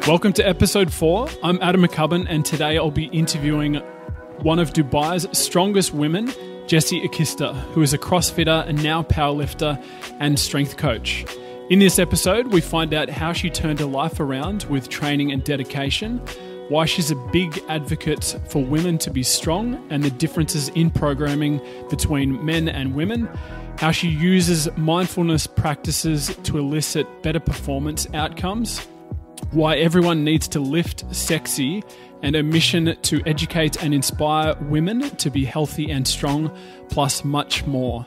Welcome to episode 4. I'm Adam McCubbin, and today I'll be interviewing one of Dubai's strongest women, Jessie Akister, who is a CrossFitter and now powerlifter and strength coach. In this episode, we find out how she turned her life around with training and dedication, why she's a big advocate for women to be strong and the differences in programming between men and women, how she uses mindfulness practices to elicit better performance outcomes, why everyone needs to lift sexy, and a mission to educate and inspire women to be healthy and strong, plus much more.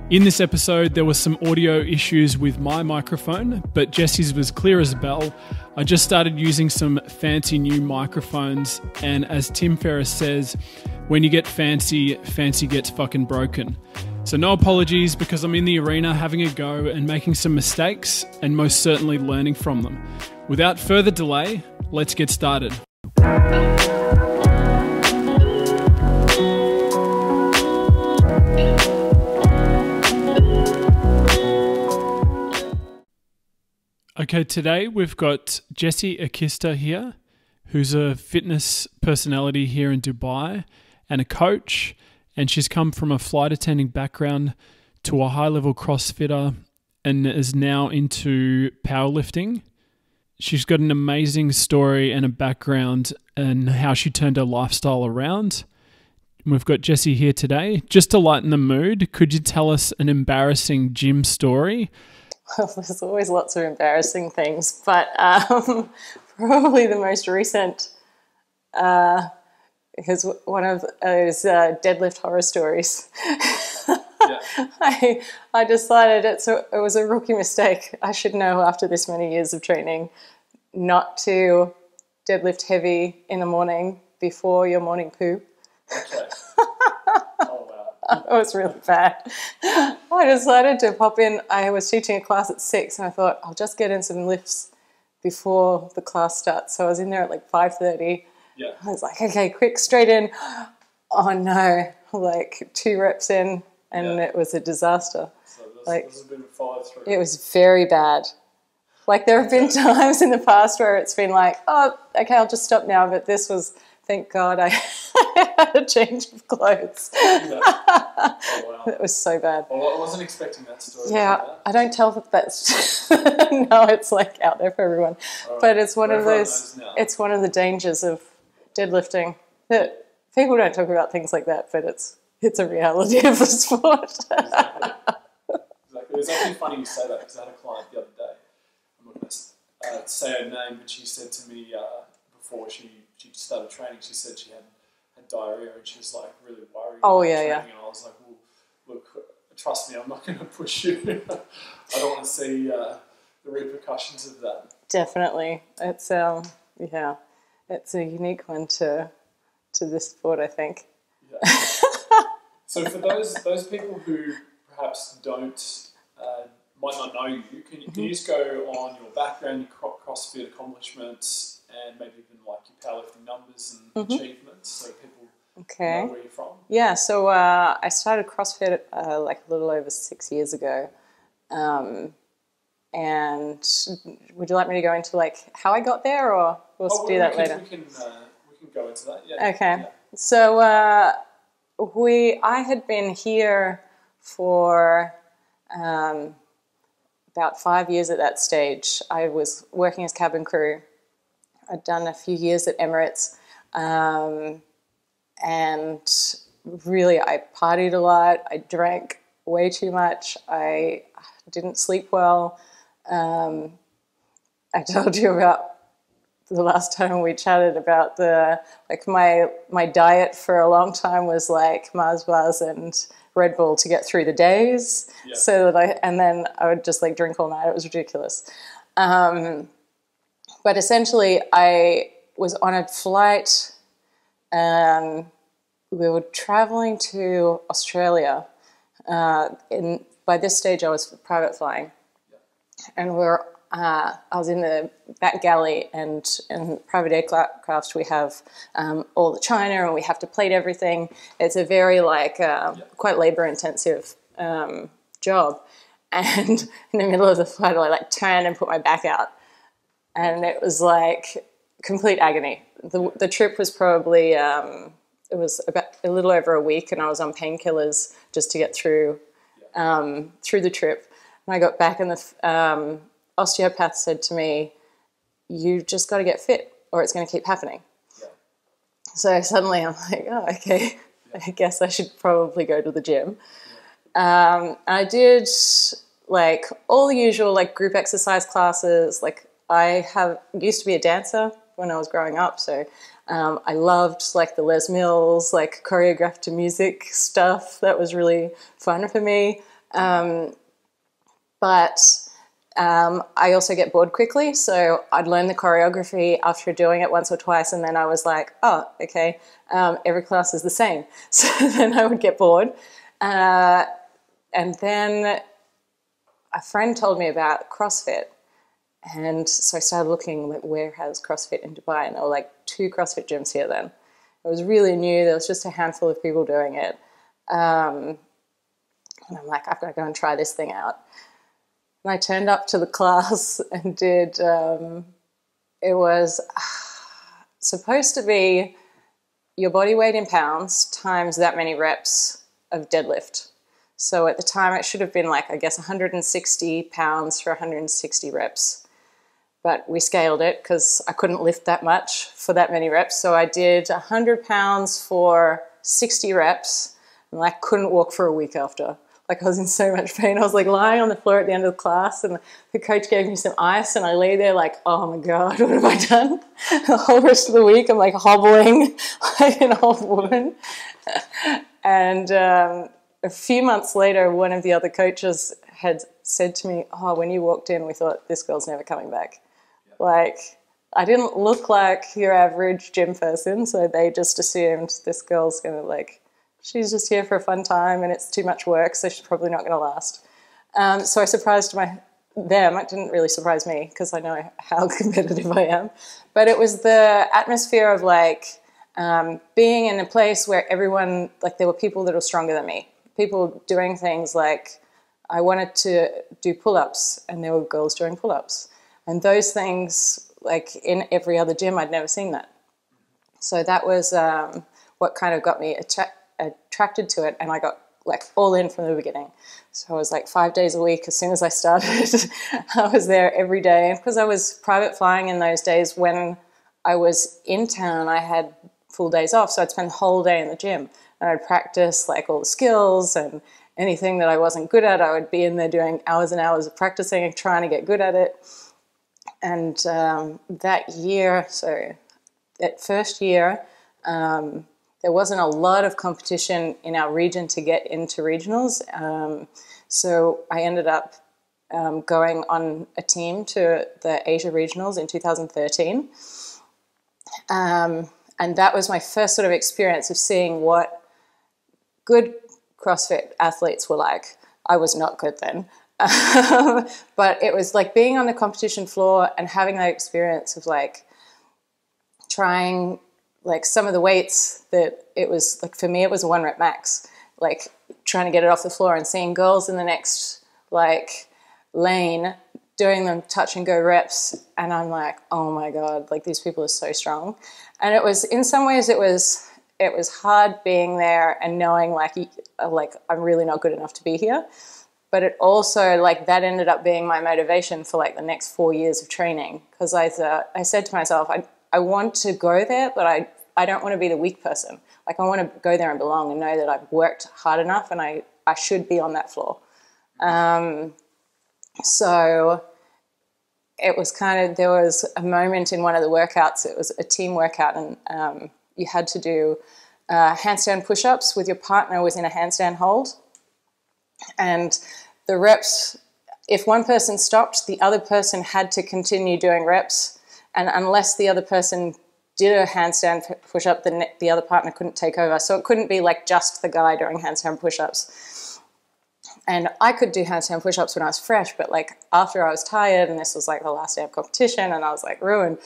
In this episode, there were some audio issues with my microphone, but Jessie's was clear as a bell. I just started using some fancy new microphones, and as Tim Ferriss says, when you get fancy, fancy gets fucking broken. So no apologies, because I'm in the arena having a go and making some mistakes, and most certainly learning from them. Without further delay, let's get started. Okay, today we've got Jessie Akister here, who's a fitness personality here in Dubai and a coach, and she's come from a flight attending background to a high-level CrossFitter and is now into powerlifting. She's got an amazing story and a background and how she turned her lifestyle around. We've got Jessie here today. Just to lighten the mood, could you tell us an embarrassing gym story? Well, there's always lots of embarrassing things, but probably the most recent is one of those deadlift horror stories. Yeah. I decided it was a rookie mistake. I should know after this many years of training not to deadlift heavy in the morning before your morning poo. Okay. It was really bad. I decided to pop in. I was teaching a class at 6 and I thought I'll just get in some lifts before the class starts. So I was in there at like 5:30. Yeah. I was like, okay, quick, straight in. Oh no, like 2 reps in and It was a disaster. So this has been followed through. It was very bad. Like there have been times in the past where it's been like, oh, okay, I'll just stop now. But this was, thank God, I had a change of clothes. Yeah. Oh, wow. It was so bad. Well, I wasn't expecting that story. Yeah, I don't tell that that's no, it's like out there for everyone. Right. But it's one of those. It's one of the dangers of deadlifting that people don't talk about things like that, but it's a reality of the sport. Exactly. It was actually funny you say that because I had a client the other day. I'm not going to say her name, but she said to me before she started training, she said she had diarrhea and she was like really worried. Oh yeah, yeah. And I was like, well, look, trust me, I'm not going to push you. I don't want to see the repercussions of that. Definitely, it's it's a unique one to this sport, I think. Yeah. So for those people who perhaps might not know you, can you just go on your background, your CrossFit accomplishments, and maybe even like your powerlifting numbers and achievements, so people know where you're from? Yeah, so I started CrossFit like a little over 6 years ago, and would you like me to go into like how I got there, or we'll do that later? We can go into that. Yeah. Okay. Yeah. So I had been here for about 5 years at that stage. I was working as cabin crew. I'd done a few years at Emirates, and really I partied a lot. I drank way too much. I didn't sleep well. I told you about the last time we chatted about my diet for a long time was like Mars bars and Red Bull to get through the days. Yeah. So that and then I would just like drink all night. It was ridiculous. But essentially I was on a flight. We were traveling to Australia. By this stage I was private flying. Yeah. And I was in the back galley, and in private aircraft we have all the china and we have to plate everything. It's a very quite labor intensive job. And in the middle of the flight I turned and put my back out. And it was like complete agony. The trip was probably, it was about a little over a week, and I was on painkillers just to get through the trip. And I got back, and the osteopath said to me, you just got to get fit or it's going to keep happening. Yeah. So suddenly I'm like, oh, okay, I guess I should probably go to the gym. I did like all the usual like group exercise classes. Like I used to be a dancer when I was growing up, so I loved like the Les Mills, like choreographed to music stuff. That was really fun for me. But I also get bored quickly, so I'd learn the choreography after doing it once or twice, and then I was like, oh, okay, every class is the same. So then I would get bored. And then a friend told me about CrossFit, and so I started looking, like, where has CrossFit in Dubai? And there were like 2 CrossFit gyms here then. It was really new. There was just a handful of people doing it. And I'm like, I've got to go and try this thing out. And I turned up to the class and did, it was supposed to be your body weight in pounds times that many reps of deadlift. So at the time it should have been like, I guess, 160 pounds for 160 reps. But we scaled it because I couldn't lift that much for that many reps. So I did 100 pounds for 60 reps, and I couldn't walk for a week after. Like I was in so much pain. I was like lying on the floor at the end of the class, and the coach gave me some ice, and I lay there like, oh my God, what have I done? The whole rest of the week I'm like hobbling like an old woman. And a few months later, one of the other coaches had said to me, oh, when you walked in, we thought this girl's never coming back. Yeah. Like I didn't look like your average gym person, so they just assumed this girl's going to like, she's just here for a fun time and it's too much work, so she's probably not going to last. So I surprised them. It didn't really surprise me because I know how competitive I am. But it was the atmosphere of like being in a place where everyone, like there were people that were stronger than me. People doing things like I wanted to do pull-ups, and there were girls doing pull-ups. And those things, like in every other gym, I'd never seen that. So that was what kind of got me attracted to it, and I got like all in from the beginning. So I was like 5 days a week as soon as I started. I was there every day, and because I was private flying in those days, when I was in town I had full days off, so I'd spend the whole day in the gym and I'd practice like all the skills, and anything that I wasn't good at I would be in there doing hours and hours of practicing and trying to get good at it. And that year, so that first year, there wasn't a lot of competition in our region to get into regionals. So I ended up going on a team to the Asia regionals in 2013. And that was my first sort of experience of seeing what good CrossFit athletes were like. I was not good then. But it was like being on the competition floor and having that experience of like trying like some of the weights that it was like, for me, it was a 1 rep max, like trying to get it off the floor and seeing girls in the next like lane doing them touch and go reps. And I'm like, oh my God, like these people are so strong. And it was, in some ways it was hard being there and knowing like I'm really not good enough to be here. But it also, like, that ended up being my motivation for like the next 4 years of training. Because I said to myself, I want to go there, but I don't want to be the weak person. Like I want to go there and belong and know that I've worked hard enough and I should be on that floor. So it was kind of, there was a moment in one of the workouts, it was a team workout, and you had to do handstand push-ups with your partner was in a handstand hold. And the reps, if one person stopped, the other person had to continue doing reps. And unless the other person did a handstand push-up, then the other partner couldn't take over. So it couldn't be like just the guy doing handstand push-ups. And I could do handstand push-ups when I was fresh, but like after I was tired, and this was like the last day of competition, and I was like ruined.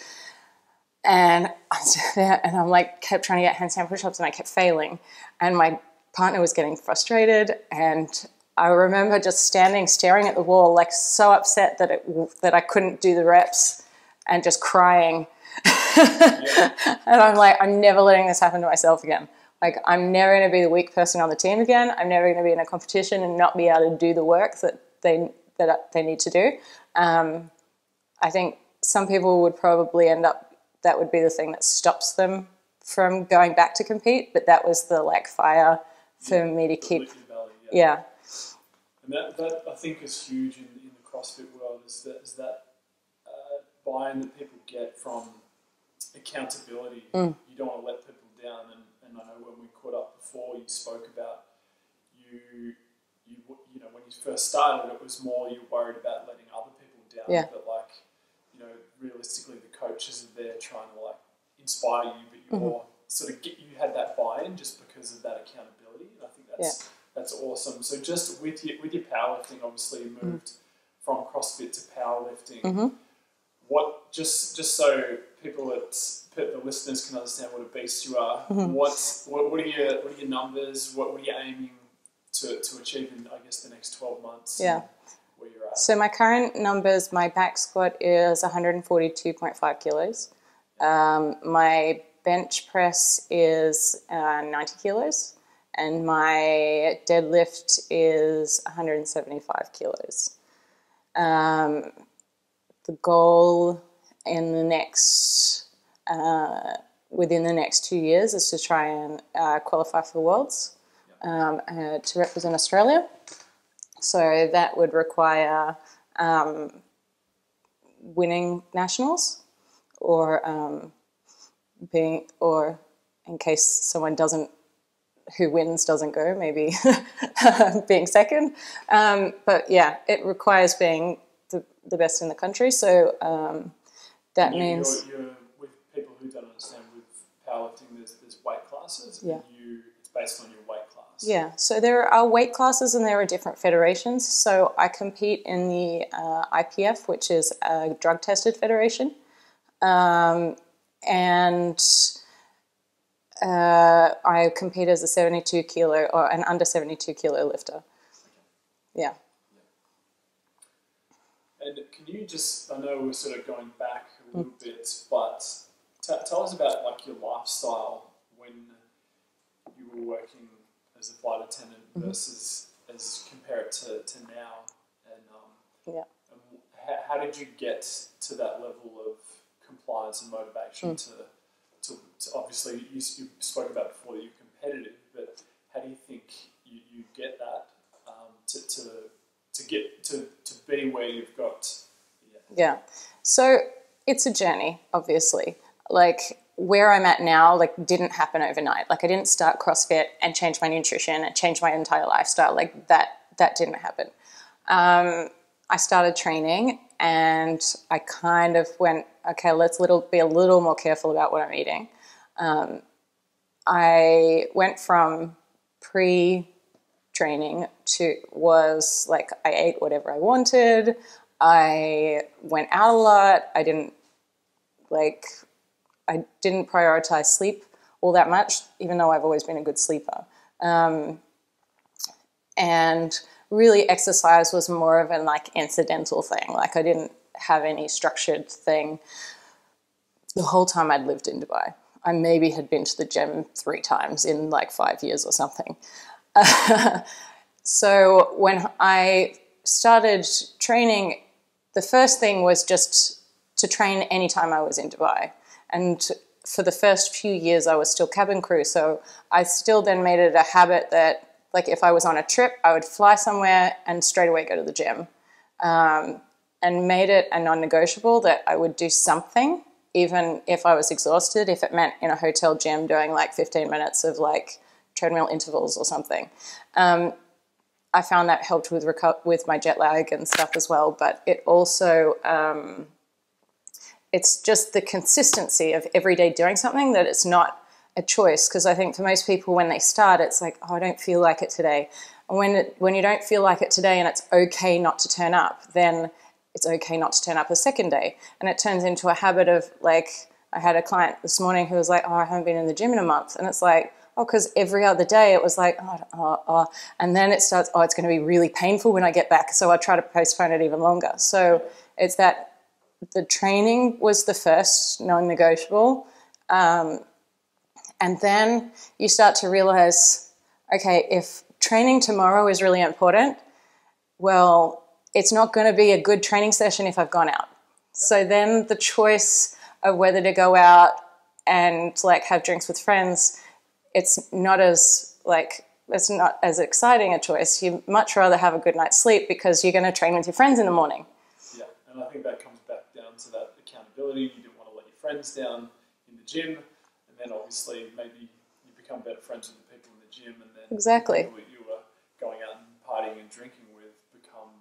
And I'm there, and I'm like kept trying to get handstand push-ups, and I kept failing. And my partner was getting frustrated, and I remember just standing, staring at the wall, like so upset that I couldn't do the reps. and just crying. And I'm like, I'm never letting this happen to myself again. Like, I'm never going to be the weak person on the team again. I'm never going to be in a competition and not be able to do the work that they need to do. I think some people would probably end up, that would be the thing that stops them from going back to compete. But that was the like fire for me to keep. Yeah. And that I think is huge in the CrossFit world is that buy-in that people get from accountability. You don't want to let people down, and I know when we caught up before, you spoke about you know, when you first started, it was more you were worried about letting other people down, but like, you know, realistically the coaches are there trying to like inspire you, but you're sort of you had that buy-in just because of that accountability, and I think that's awesome. So just with your powerlifting, obviously you moved from CrossFit to powerlifting. What just so people the listeners can understand what a beast you are. What are your numbers? What are you aiming to achieve in, I guess, the next 12 months? Yeah. Where you're at? So my current numbers, my back squat is 142.5 kilos. My bench press is 90 kilos, and my deadlift is 175 kilos. The goal in the next, within the next 2 years is to try and qualify for the Worlds to represent Australia. So that would require winning nationals, or in case someone who wins doesn't go, maybe being second. But yeah, it requires being the best in the country. So that means you're with people who don't understand, with powerlifting, there's weight classes. Yeah. It's based on your weight class. Yeah, so there are weight classes and there are different federations. So I compete in the IPF, which is a drug-tested federation, and I compete as a 72 kilo or an under 72 kilo lifter. Yeah. And can you just, I know we're sort of going back a little bit, but tell us about like your lifestyle when you were working as a flight attendant versus as compare it to now, and how did you get to that level of compliance and motivation to obviously you spoke about before that you're competitive, but how do you think you get that to be where you've got? Yeah, so it's a journey, obviously. Like where I'm at now, like didn't happen overnight. Like I didn't start CrossFit and change my nutrition and change my entire lifestyle. Like that didn't happen. I started training and I kind of went, okay, let's be a little more careful about what I'm eating. I went from pre-training was like I ate whatever I wanted. I went out a lot. I didn't prioritize sleep all that much, even though I've always been a good sleeper. And really exercise was more of an like incidental thing. Like I didn't have any structured thing the whole time I'd lived in Dubai. I maybe had been to the gym 3 times in like 5 years or something. So when I started training, the first thing was just to train anytime I was in Dubai. And for the first few years, I was still cabin crew. So I still then made it a habit that, like, if I was on a trip, I would fly somewhere and straight away go to the gym. And made it a non-negotiable that I would do something, even if I was exhausted, if it meant in a hotel gym doing like 15 minutes of like treadmill intervals or something. I found that helped with my jet lag and stuff as well. But it also, it's just the consistency of every day doing something, that it's not a choice. Because I think for most people when they start, it's like, oh, I don't feel like it today. And when you don't feel like it today and it's okay not to turn up, then it's okay not to turn up a second day. And it turns into a habit of like, I had a client this morning who was like, oh, I haven't been in the gym in a month. And it's like, oh, because every other day it was like, and then it starts, it's going to be really painful when I get back. So I try to postpone it even longer. So it's that the training was the first non-negotiable. And then you start to realize, okay, if training tomorrow is really important, well, it's not going to be a good training session if I've gone out. So then the choice of whether to go out and like have drinks with friends, it's not as exciting a choice. You'd much rather have a good night's sleep because you're going to train with your friends in the morning. Yeah, and I think that comes back down to that accountability. You didn't want to let your friends down in the gym, and then obviously maybe you become better friends with the people in the gym, and then exactly the people you were going out and partying and drinking with become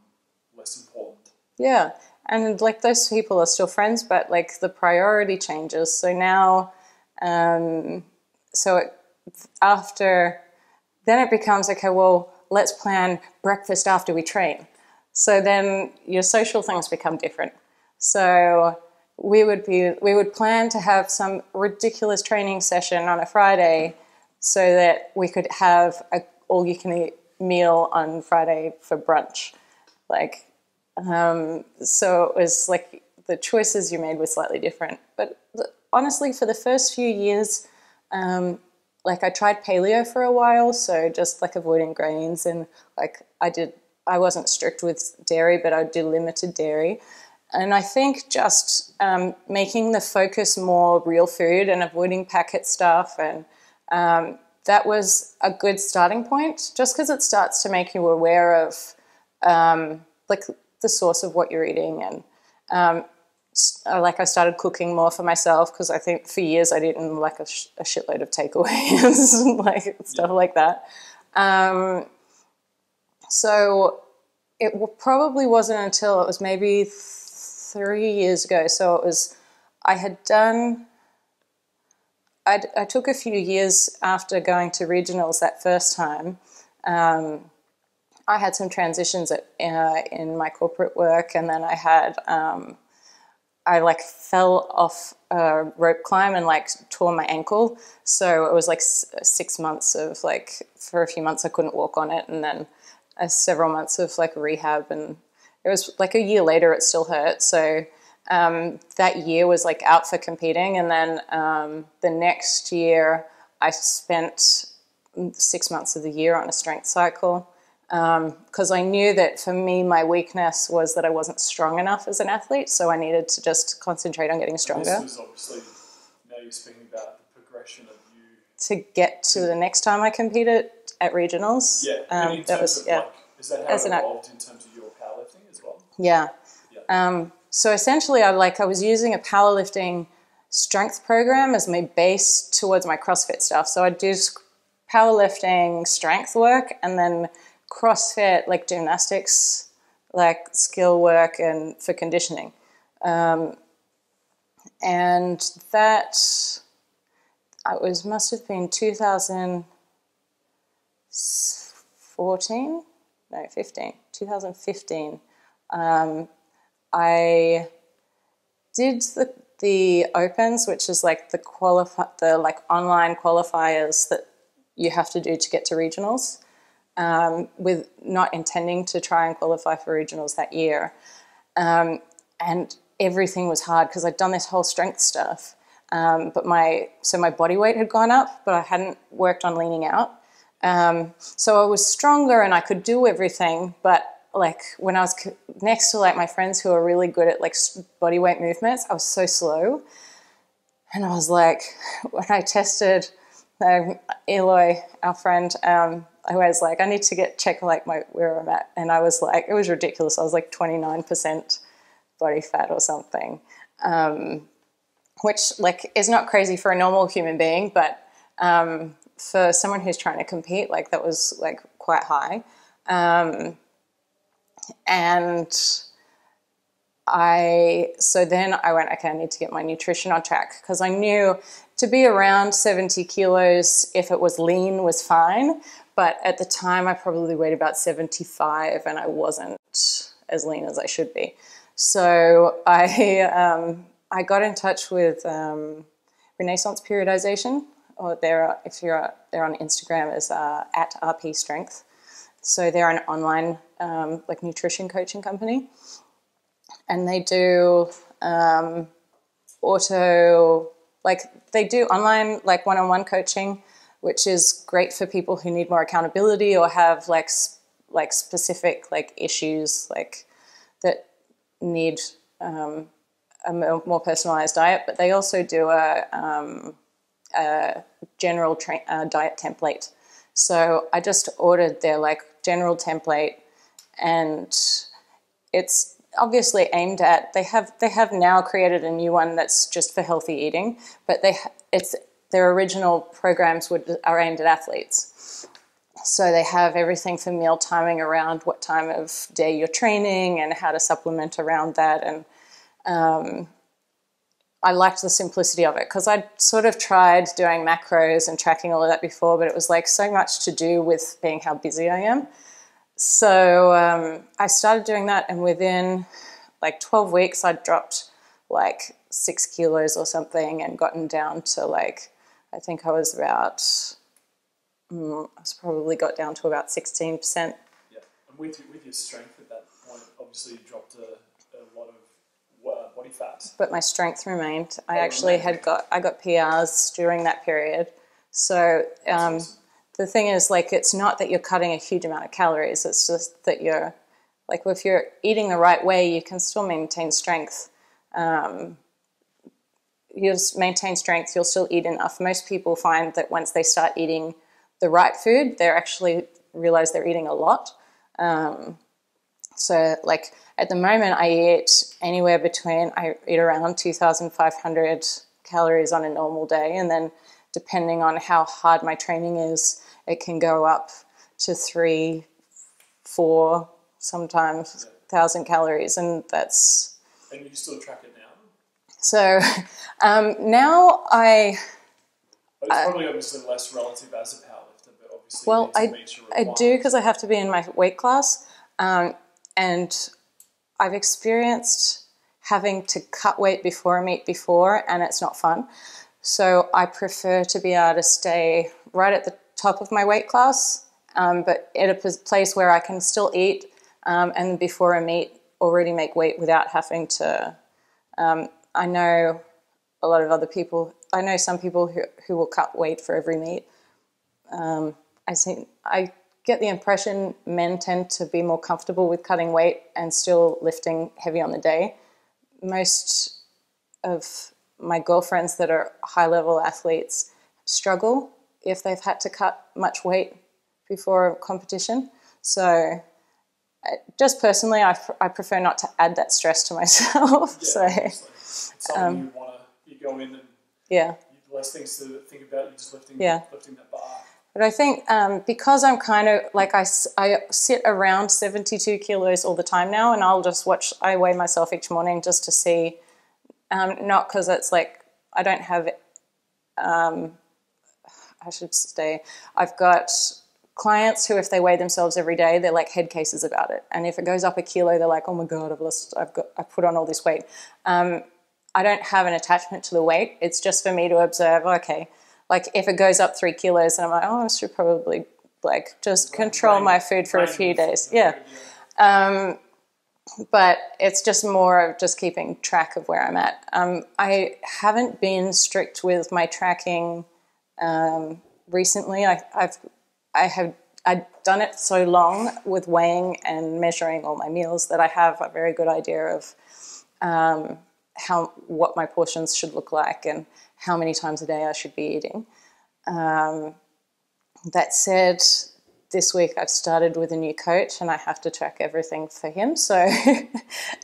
less important. Yeah, and like those people are still friends, but like the priority changes. So now, then it becomes, okay, well, let's plan breakfast after we train. So then your social things become different. So we would plan to have some ridiculous training session on a Friday so that we could have a all-you-can-eat meal on Friday for brunch. So it was like the choices you made were slightly different. But honestly, for the first few years, I tried paleo for a while, so just like avoiding grains, and I wasn't strict with dairy, but I did limited dairy. And I think just making the focus more real food and avoiding packet stuff, and that was a good starting point, just because it starts to make you aware of the source of what you're eating. And I started cooking more for myself, because I think for years I'd eaten like a shitload of takeaways, stuff like that. So it probably wasn't until it was maybe 3 years ago. So it was, I took a few years after going to regionals that first time. I had some transitions in my corporate work, and then I had, I fell off a rope climb and tore my ankle. So it was 6 months of for a few months I couldn't walk on it, and then several months of rehab, and it was a year later it still hurt. So that year was out for competing, and then the next year I spent 6 months of the year on a strength cycle, because I knew that for me my weakness was that I wasn't strong enough as an athlete, so I needed to just concentrate on getting stronger. And this was obviously, now you're speaking about the progression of you to get to the next time I competed at regionals. Yeah, that was is that how it evolved in terms of your powerlifting as well? Yeah. So essentially, I was using a powerlifting strength program as my base towards my CrossFit stuff. So I'd do powerlifting strength work, and then CrossFit gymnastics, skill work and for conditioning. And that must have been 2015. I did the Opens, which is the online qualifiers that you have to do to get to regionals, with not intending to try and qualify for regionals that year. And everything was hard because I'd done this whole strength stuff, but my body weight had gone up, but I hadn't worked on leaning out. So I was stronger and I could do everything, but when I was next to my friends who are really good at body weight movements, I was so slow. And I was when I tested Eloy, our friend, I was I need to check where I'm at. And I was it was ridiculous. I was 29% body fat or something, which is not crazy for a normal human being, but for someone who's trying to compete, that was quite high. And so then I went, okay, I need to get my nutrition on track, because I knew to be around 70 kilos, if it was lean, was fine. But at the time, I probably weighed about 75, and I wasn't as lean as I should be. So I got in touch with Renaissance Periodization, or they're on Instagram as at RP Strength. So they're an online nutrition coaching company, and they do like they do online like one-on-one coaching, which is great for people who need more accountability or have like specific like issues like that need a more personalized diet. But they also do a general diet template. So I just ordered their like general template, and it's obviously aimed at, they have now created a new one that's just for healthy eating, but their original programs are aimed at athletes. So they have everything for meal timing around what time of day you're training and how to supplement around that. And I liked the simplicity of it because I'd sort of tried doing macros and tracking all of that before, but it was like so much to do with being how busy I am. So I started doing that, and within like 12 weeks, I'd dropped like 6 kilos or something and gotten down to like, I think I was about, probably got down to about 16%. Yeah, and with your strength at that point, obviously you dropped a lot of body fat. But my strength remained. I got PRs during that period. So the thing is, like, it's not that you're cutting a huge amount of calories. It's just that you're, like, if you're eating the right way, you can still maintain strength. You'll maintain strength, you'll still eat enough. Most people find that once they start eating the right food, they actually realize they're eating a lot. So, like, at the moment, I eat around 2,500 calories on a normal day, and then depending on how hard my training is, it can go up to 3, 4, sometimes 1,000 calories, and that's... And you still track it now? So now it's probably obviously less relative as a powerlifter, but obviously well, I do, because I have to be in my weight class, and I've experienced having to cut weight before a meet before, and it's not fun. So I prefer to be able to stay right at the top of my weight class, but at a place where I can still eat, and before a meet already make weight without having to... I know a lot of other people. I know some people who will cut weight for every meet. I get the impression men tend to be more comfortable with cutting weight and still lifting heavy on the day. Most of my girlfriends that are high-level athletes struggle if they've had to cut much weight before a competition. So just personally, I prefer not to add that stress to myself. Yeah, so it's something you go in and less things to think about, you're just lifting that bar. But I think because I'm kind of like, I sit around 72 kilos all the time now, and I weigh myself each morning just to see, not because it's like, I don't have, I've got clients who, if they weigh themselves every day, they're like head cases about it. And if it goes up a kilo, they're like, oh my God, I put on all this weight. I don't have an attachment to the weight. It's just for me to observe, okay, like if it goes up 3 kilos and I'm like, oh, I should probably like just control my food for a few days. Yeah. But it's just more of just keeping track of where I'm at. I haven't been strict with my tracking recently. I've done it so long with weighing and measuring all my meals that I have a very good idea of what my portions should look like and how many times a day I should be eating. That said, this week I've started with a new coach and I have to track everything for him. So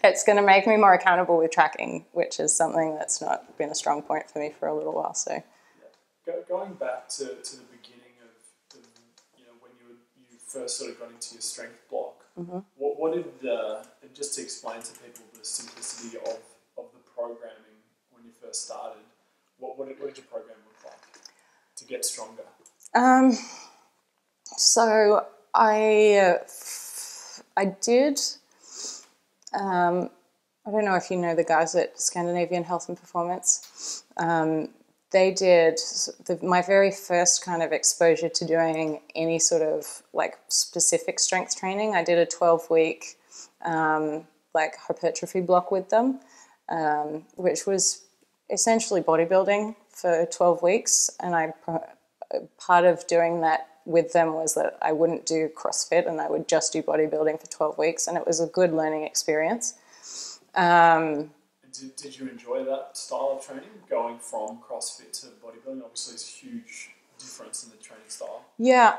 it's going to make me more accountable with tracking, which is something that's not been a strong point for me for a little while. So going back to the beginning of when you first sort of got into your strength block, what did and just to explain to people the simplicity of the programming when you first started, what did your program look like to get stronger? So I did, I don't know if you know the guys at Scandinavian Health and Performance. They did my very first kind of exposure to doing any sort of like specific strength training. I did a 12-week like hypertrophy block with them. which was essentially bodybuilding for 12 weeks. And part of doing that with them was that I wouldn't do CrossFit and I would just do bodybuilding for 12 weeks. And it was a good learning experience. Did you enjoy that style of training, going from CrossFit to bodybuilding? Obviously, it's a huge difference in the training style. Yeah,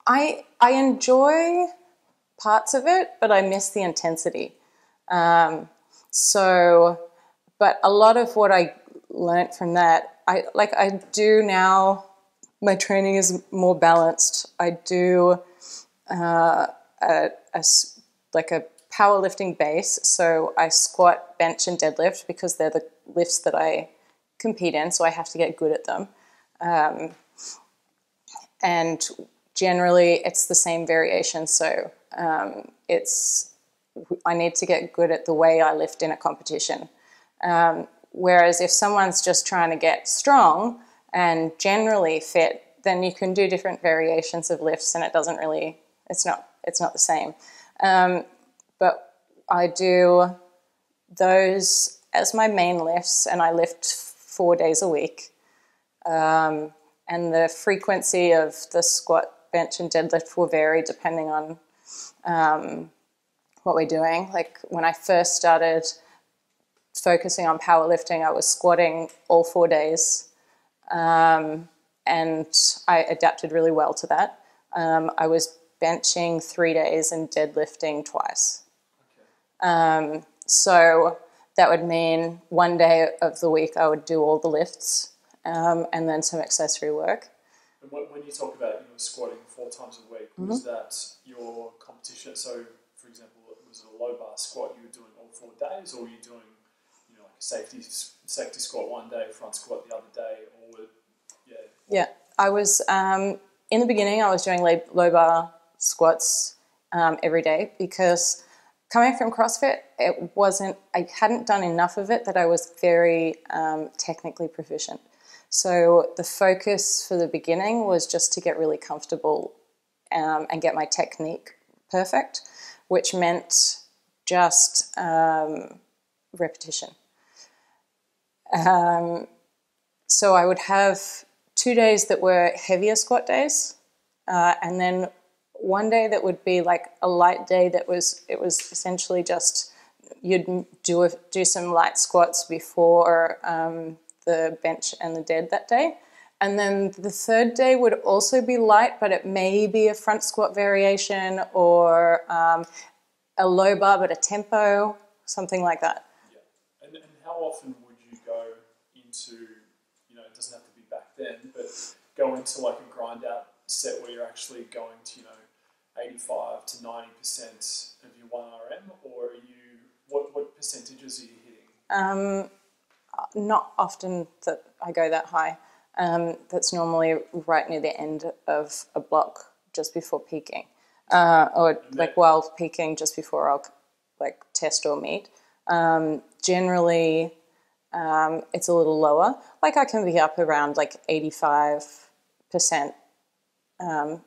I enjoy parts of it, but I miss the intensity. But a lot of what I learnt from that, I do now. My training is more balanced. I do a powerlifting base, so I squat, bench, and deadlift because they're the lifts that I compete in, so I have to get good at them. And generally, it's the same variation, so I need to get good at the way I lift in a competition. Whereas if someone's just trying to get strong and generally fit, then you can do different variations of lifts, and it's not the same. But I do those as my main lifts, and I lift 4 days a week. And the frequency of the squat, bench, and deadlift will vary depending on what we're doing. Like when I first started focusing on powerlifting, I was squatting all 4 days, and I adapted really well to that. I was benching 3 days and deadlifting twice. So that would mean 1 day of the week I would do all the lifts, and then some accessory work. And when you talk about squatting 4 times a week, was that your competition? So, for example, was it a low bar squat you were doing all 4 days, or were you doing like a safety squat 1 day, front squat the other day, or Yeah, I was in the beginning. I was doing low bar squats every day because coming from CrossFit, I hadn't done enough of it that I was very technically proficient. So the focus for the beginning was just to get really comfortable and get my technique perfect, which meant just repetition. So I would have 2 days that were heavier squat days, and then 1 day that would be like a light day it was essentially just you'd do some light squats before the bench and the dead that day. And then the third day would also be light, but it may be a front squat variation or a low bar but a tempo, something like that. Yeah. And how often would you go into, it doesn't have to be back then, but go into like a grind out set where you're actually going to, 85 to 90% of your 1RM, or are you, what percentages are you hitting? Not often that I go that high. That's normally right near the end of a block just before peaking, or like while peaking just before I'll like test or meet. Generally, it's a little lower. Like I can be up around like 85%,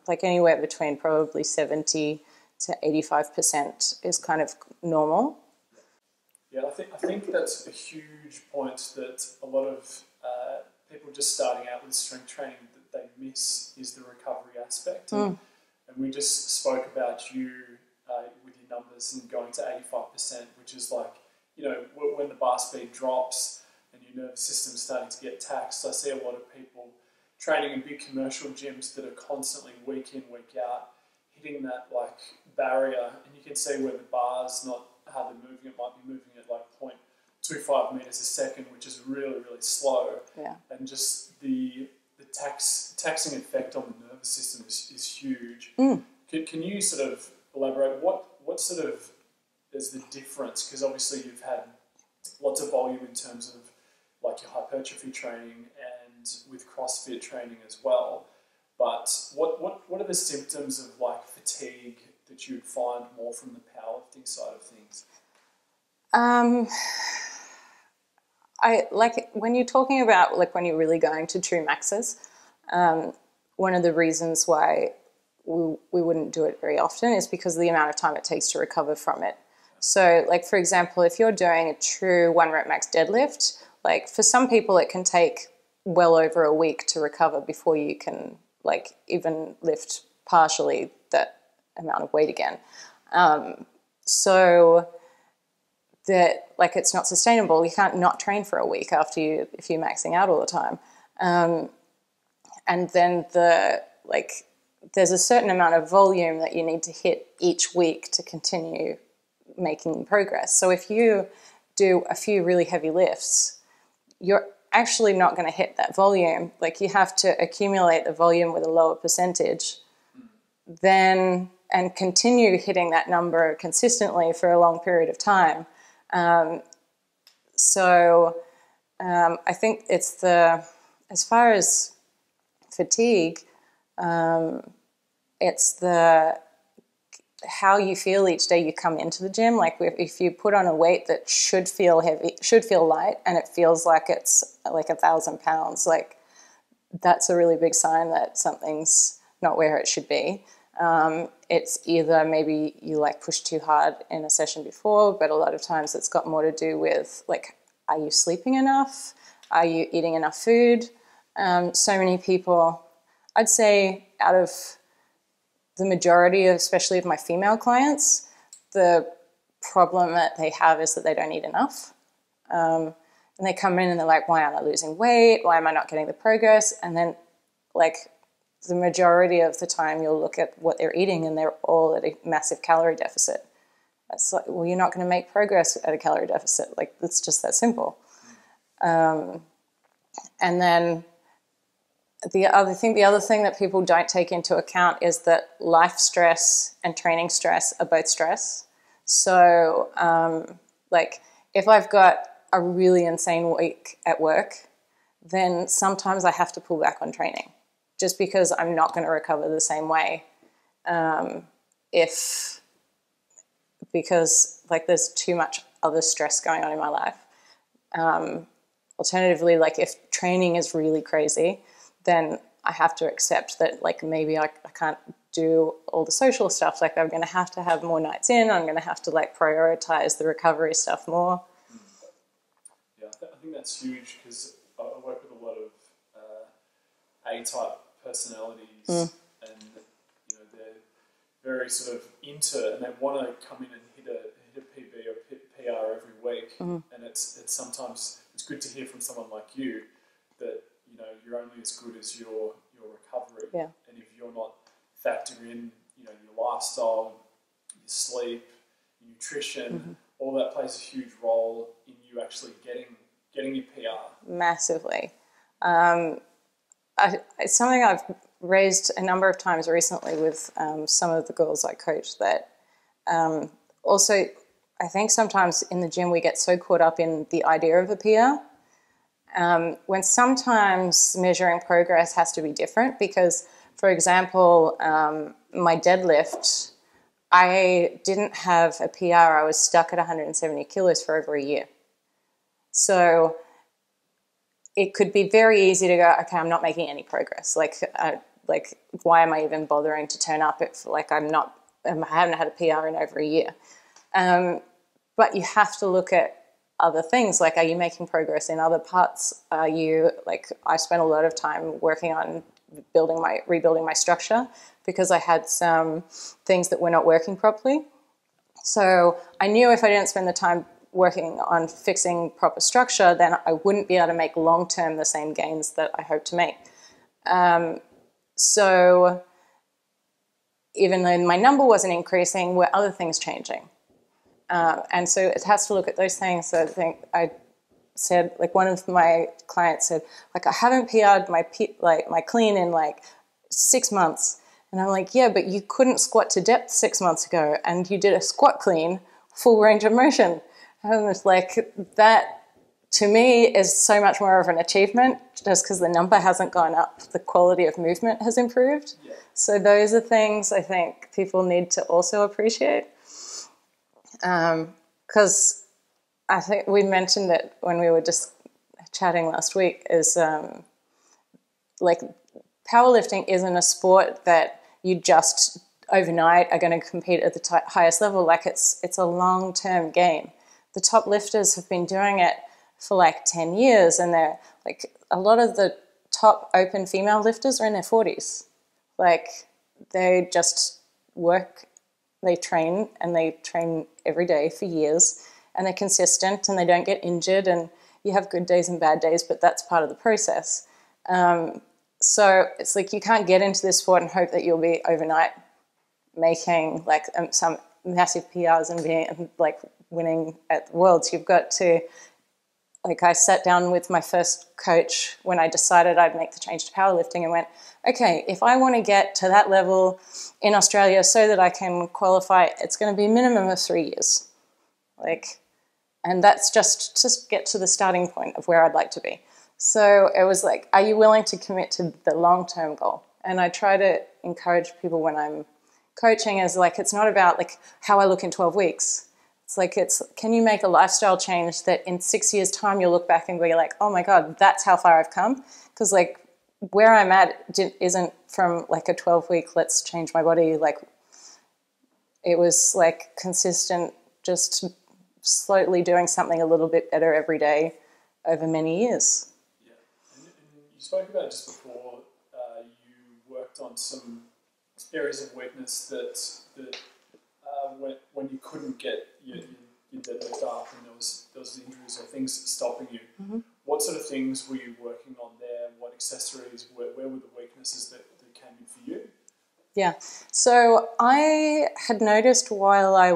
like anywhere between probably 70 to 85% is kind of normal. Yeah, I think that's a huge point that a lot of people just starting out with strength training that they miss is the recovery aspect. And we just spoke about you with your numbers and going to 85%, which is like, when the bar speed drops and your nervous system's starting to get taxed. I see a lot of people training in big commercial gyms that are constantly week in, week out, hitting that like barrier, and you can see where the bar's not hardly moving. It might be moving at like 0.25 meters a second, which is really, really slow. Yeah. And just the taxing effect on the nervous system is huge. Can you sort of elaborate what sort of is the difference? Because obviously you've had lots of volume in terms of like your hypertrophy training and with CrossFit training as well. But what are the symptoms of like fatigue that you'd find more from the powerlifting side of things? I like when you're talking about like when you're really going to true maxes. One of the reasons why we wouldn't do it very often is because of the amount of time it takes to recover from it. So like, for example, if you're doing a true 1 rep max deadlift, like for some people it can take well over a week to recover before you can like even lift partially that amount of weight again. So that like it's not sustainable. You can't not train for a week after if you're maxing out all the time. And then there's a certain amount of volume that you need to hit each week to continue making progress. So if you do a few really heavy lifts, you're actually not going to hit that volume. Like you have to accumulate the volume with a lower percentage, then and continue hitting that number consistently for a long period of time. I think it's as far as fatigue, it's how you feel each day you come into the gym. Like if you put on a weight that should feel heavy, should feel light, and it feels like it's like 1,000 pounds, like that's a really big sign that something's not where it should be. It's either maybe you like pushed too hard in a session before, but a lot of times it's got more to do with like, are you sleeping enough? Are you eating enough food? So many people, I'd say out of the majority, especially of my female clients, the problem that they have is that they don't eat enough. And they come in and they're like, why aren't I losing weight? Why am I not getting the progress? And then like the majority of the time you'll look at what they're eating and they're all at a massive calorie deficit. It's like, well, you're not going to make progress at a calorie deficit. Like, it's just that simple. And then the other thing that people don't take into account is that life stress and training stress are both stress. So, like, if I've got a really insane week at work, then sometimes I have to pull back on training just because I'm not going to recover the same way because like there's too much other stress going on in my life. Alternatively, like if training is really crazy, then I have to accept that like maybe I can't do all the social stuff. Like I'm going to have more nights in. I'm going to have to like prioritize the recovery stuff more. Yeah, I think that's huge because I work with a lot of A-type personalities and you know they're very sort of into and they want to come in and hit a PB or PR every week and it's sometimes it's good to hear from someone like you that you know you're only as good as your recovery and if you're not factoring in you know your lifestyle, your sleep, your nutrition, all that plays a huge role in you actually getting your PR. Massively. It's something I've raised a number of times recently with some of the girls I coach that also I think sometimes in the gym we get so caught up in the idea of a PR when sometimes measuring progress has to be different because, for example, my deadlift, I didn't have a PR. I was stuck at 170 kilos for over a year. So it could be very easy to go, okay, I'm not making any progress. Like why am I even bothering to turn up if like I haven't had a PR in over a year. But you have to look at other things. Like, are you making progress in other parts? Are you like, I spent a lot of time working on rebuilding my structure because I had some things that were not working properly. So I knew if I didn't spend the time working on fixing proper structure, then I wouldn't be able to make long-term the same gains that I hope to make. So even though my number wasn't increasing, were other things changing? And so it has to look at those things. So I said, like one of my clients said, like, I haven't PR'd my clean in like 6 months. And I'm like, yeah, but you couldn't squat to depth 6 months ago and you did a squat clean, full range of motion. And it's like that, to me, is so much more of an achievement just because the number hasn't gone up. The quality of movement has improved. Yeah. So those are things I think people need to also appreciate. Because I think we mentioned it when we were just chatting last week, is like powerlifting isn't a sport that you just overnight are going to compete at the highest level. Like it's a long-term game. The top lifters have been doing it for like 10 years, and they're like, a lot of the top open female lifters are in their 40s. Like they just work, they train every day for years, and they're consistent and they don't get injured, and you have good days and bad days, but that's part of the process. So it's like you can't get into this sport and hope that you'll be overnight making like some massive PRs and being like winning at the Worlds. You've got to, like, I sat down with my first coach when I decided I'd make the change to powerlifting and went, okay, if I want to get to that level in Australia so that I can qualify, it's going to be a minimum of 3 years. Like, and that's just get to the starting point of where I'd like to be. So it was like, are you willing to commit to the long-term goal? And I try to encourage people when I'm coaching is like, it's not about like how I look in 12 weeks. It's like, can you make a lifestyle change that in 6 years' time you'll look back and be like, oh my God, that's how far I've come? Because like where I'm at isn't from like a 12-week, let's change my body. Like it was like consistent, just slowly doing something a little bit better every day over many years. Yeah, and you spoke about just before you worked on some areas of weakness that when you couldn't get your deadlift up and there was injuries or things stopping you, what sort of things were you working on there? What accessories, where were the weaknesses that came in for you? Yeah, so I had noticed while I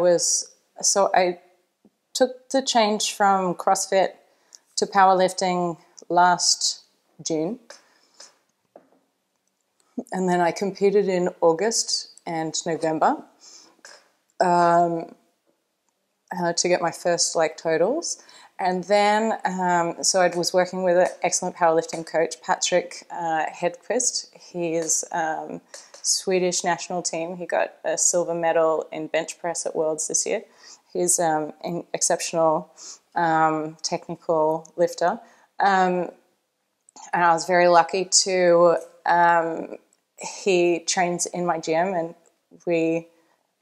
took the change from CrossFit to powerlifting last June. And then I competed in August and November to get my first like totals. And then, so I was working with an excellent powerlifting coach, Patrick Hedquist. He is Swedish national team. He got a silver medal in bench press at Worlds this year. He's an exceptional technical lifter. And I was very lucky to, he trains in my gym, and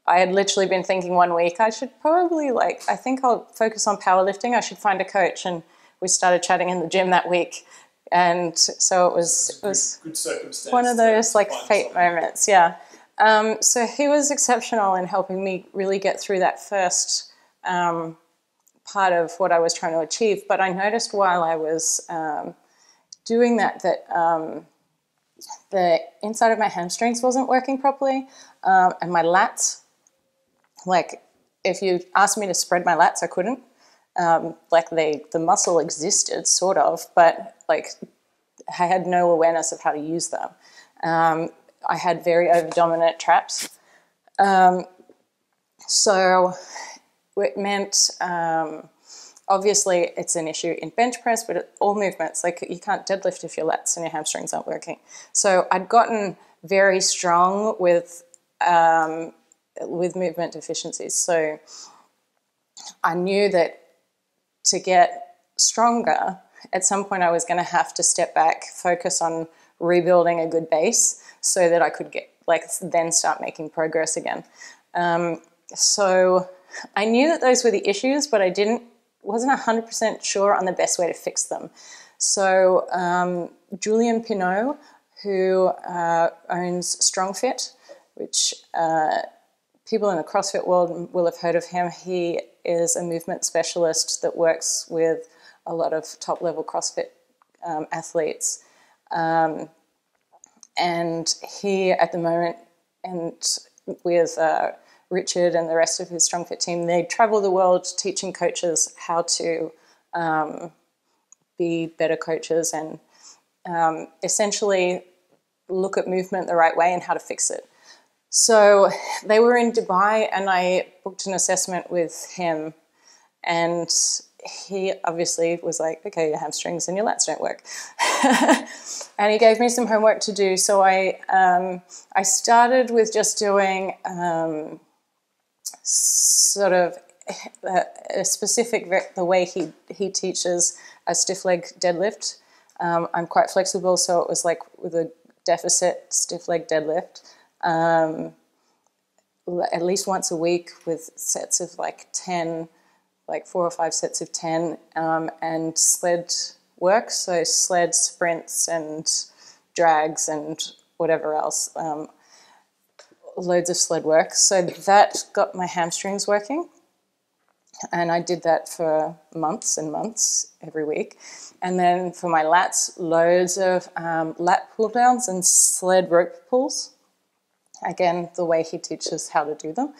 I had literally been thinking 1 week, I should probably I think I'll focus on powerlifting. I should find a coach. And we started chatting in the gym that week. And so it was good circumstance, one of those like fate moments. Yeah. So he was exceptional in helping me really get through that first part of what I was trying to achieve. But I noticed while I was doing that the inside of my hamstrings wasn't working properly, and my lats, like if you asked me to spread my lats, I couldn't. The muscle existed sort of, but like I had no awareness of how to use them. I had very over-dominant traps. So it meant, obviously it's an issue in bench press, but all movements, like you can't deadlift if your lats and your hamstrings aren't working. So I'd gotten very strong with movement deficiencies. So I knew that to get stronger, at some point I was going to have to step back, focus on rebuilding a good base so that I could then start making progress again. So I knew that those were the issues, but I wasn't 100% sure on the best way to fix them. So Julian Pinot, who owns StrongFit, which people in the CrossFit world will have heard of him. He is a movement specialist that works with a lot of top-level CrossFit athletes. And he, at the moment, and with Richard and the rest of his StrongFit team, they travel the world teaching coaches how to be better coaches and essentially look at movement the right way and how to fix it. So they were in Dubai, and I booked an assessment with him, and he obviously was like, okay, your hamstrings and your lats don't work. And he gave me some homework to do. So I started with just doing sort of a specific, the way he teaches a stiff leg deadlift. I'm quite flexible, so it was like with a deficit stiff leg deadlift. at least once a week with sets of like 10, like 4 or 5 sets of 10, and sled work, so sled sprints and drags and whatever else, loads of sled work. So that got my hamstrings working, and I did that for months and months every week. And then for my lats, loads of lat pull downs and sled rope pulls. Again, the way he teaches how to do them.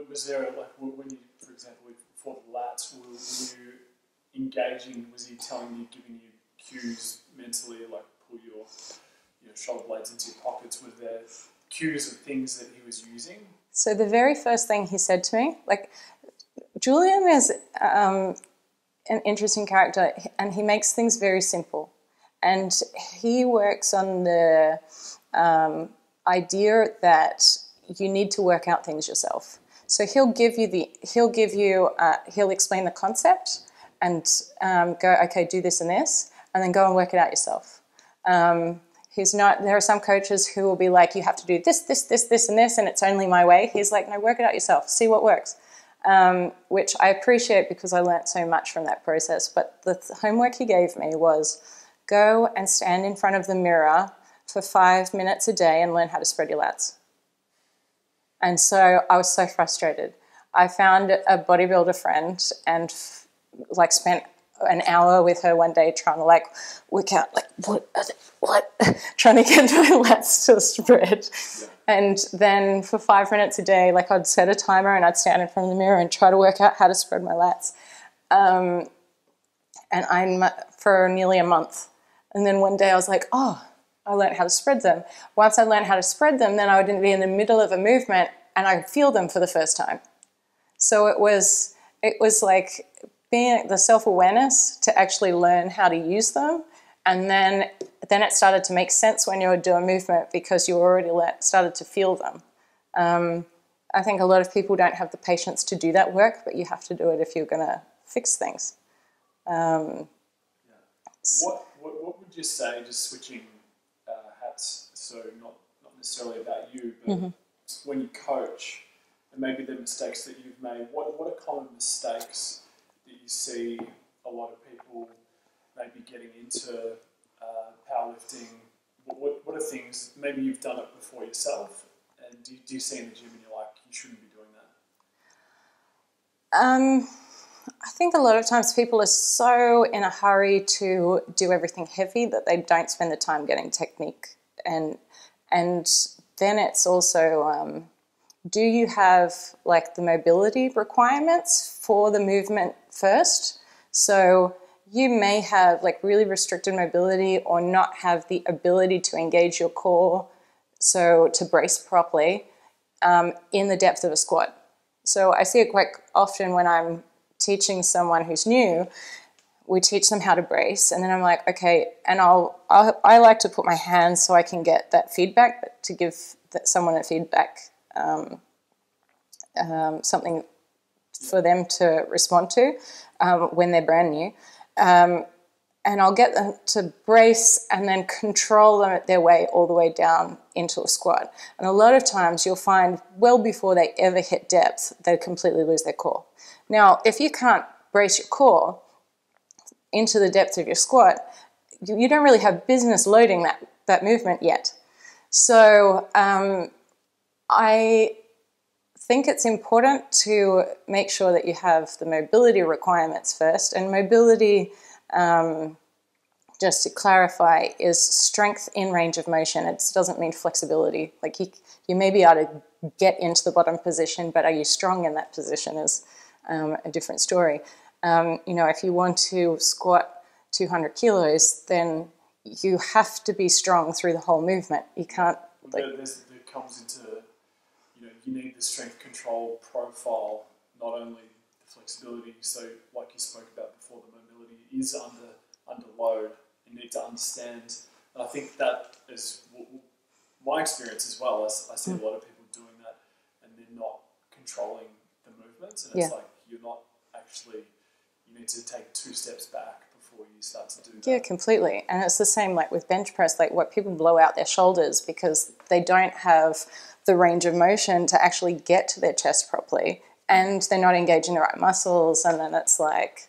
Was there, like, when you, for example, for the lats, were you engaging, was he telling you, giving you cues mentally, like pull your shoulder blades into your pockets? Was there cues of things that he was using? So the very first thing he said to me, like, Julian is an interesting character, and he makes things very simple. And he works on the idea that you need to work out things yourself. So he'll explain the concept and go, okay, do this and this, and then go and work it out yourself. There are some coaches who will be like, you have to do this, this, this, this, and this, and it's only my way. He's like, no, work it out yourself, see what works. Which I appreciate because I learnt so much from that process. But the homework he gave me was go and stand in front of the mirror for 5 minutes a day and learn how to spread your lats. And so I was so frustrated. I found a bodybuilder friend and spent an hour with her one day trying to work out what trying to get my lats to spread. Yeah. And then for 5 minutes a day, I'd set a timer and I'd stand in front of the mirror and try to work out how to spread my lats. And I'm for nearly a month. And then one day I was like, oh, I learned how to spread them. Once I learned how to spread them, then I would be in the middle of a movement and I'd feel them for the first time. So it was like being the self-awareness to actually learn how to use them. And then it started to make sense when you would do a movement because you already started to feel them. I think a lot of people don't have the patience to do that work, but you have to do it if you're going to fix things. What would you say, just switching hats, so not necessarily about you, but when you coach, and maybe the mistakes that you've made, what are common mistakes that you see a lot of people maybe getting into powerlifting? What are things, maybe you've done it before yourself, and do you see in the gym and you're like, you shouldn't be doing that? I think a lot of times people are so in a hurry to do everything heavy that they don't spend the time getting technique. And then it's also, do you have the mobility requirements for the movement first? So you may have really restricted mobility or not have the ability to engage your core, so to brace properly in the depth of a squat. So I see it quite often when I'm teaching someone who's new. We teach them how to brace, and then I'm like, okay, and I like to put my hands so I can get that feedback, but to give someone a feedback, something for them to respond to when they're brand new. And I'll get them to brace and then control them their way all the way down into a squat. And a lot of times you'll find well before they ever hit depth, they completely lose their core. Now, if you can't brace your core into the depth of your squat, you don't really have business loading that movement yet. So I think it's important to make sure that you have the mobility requirements first. And mobility, just to clarify, is strength in range of motion. It doesn't mean flexibility. You may be able to get into the bottom position, but are you strong in that position is a different story. If you want to squat 200 kilos, then you have to be strong through the whole movement. You can't... There comes into, you need the strength control profile, not only the flexibility. So like you spoke about before, the mobility is under load. You need to understand. And I think that is my experience as well. I see a lot of people doing that and they're not controlling the movements. And it's you're not actually... You need to take 2 steps back before you start to do that. Yeah, completely. And it's the same with bench press, what people blow out their shoulders because they don't have the range of motion to actually get to their chest properly, and they're not engaging the right muscles, and then it's like...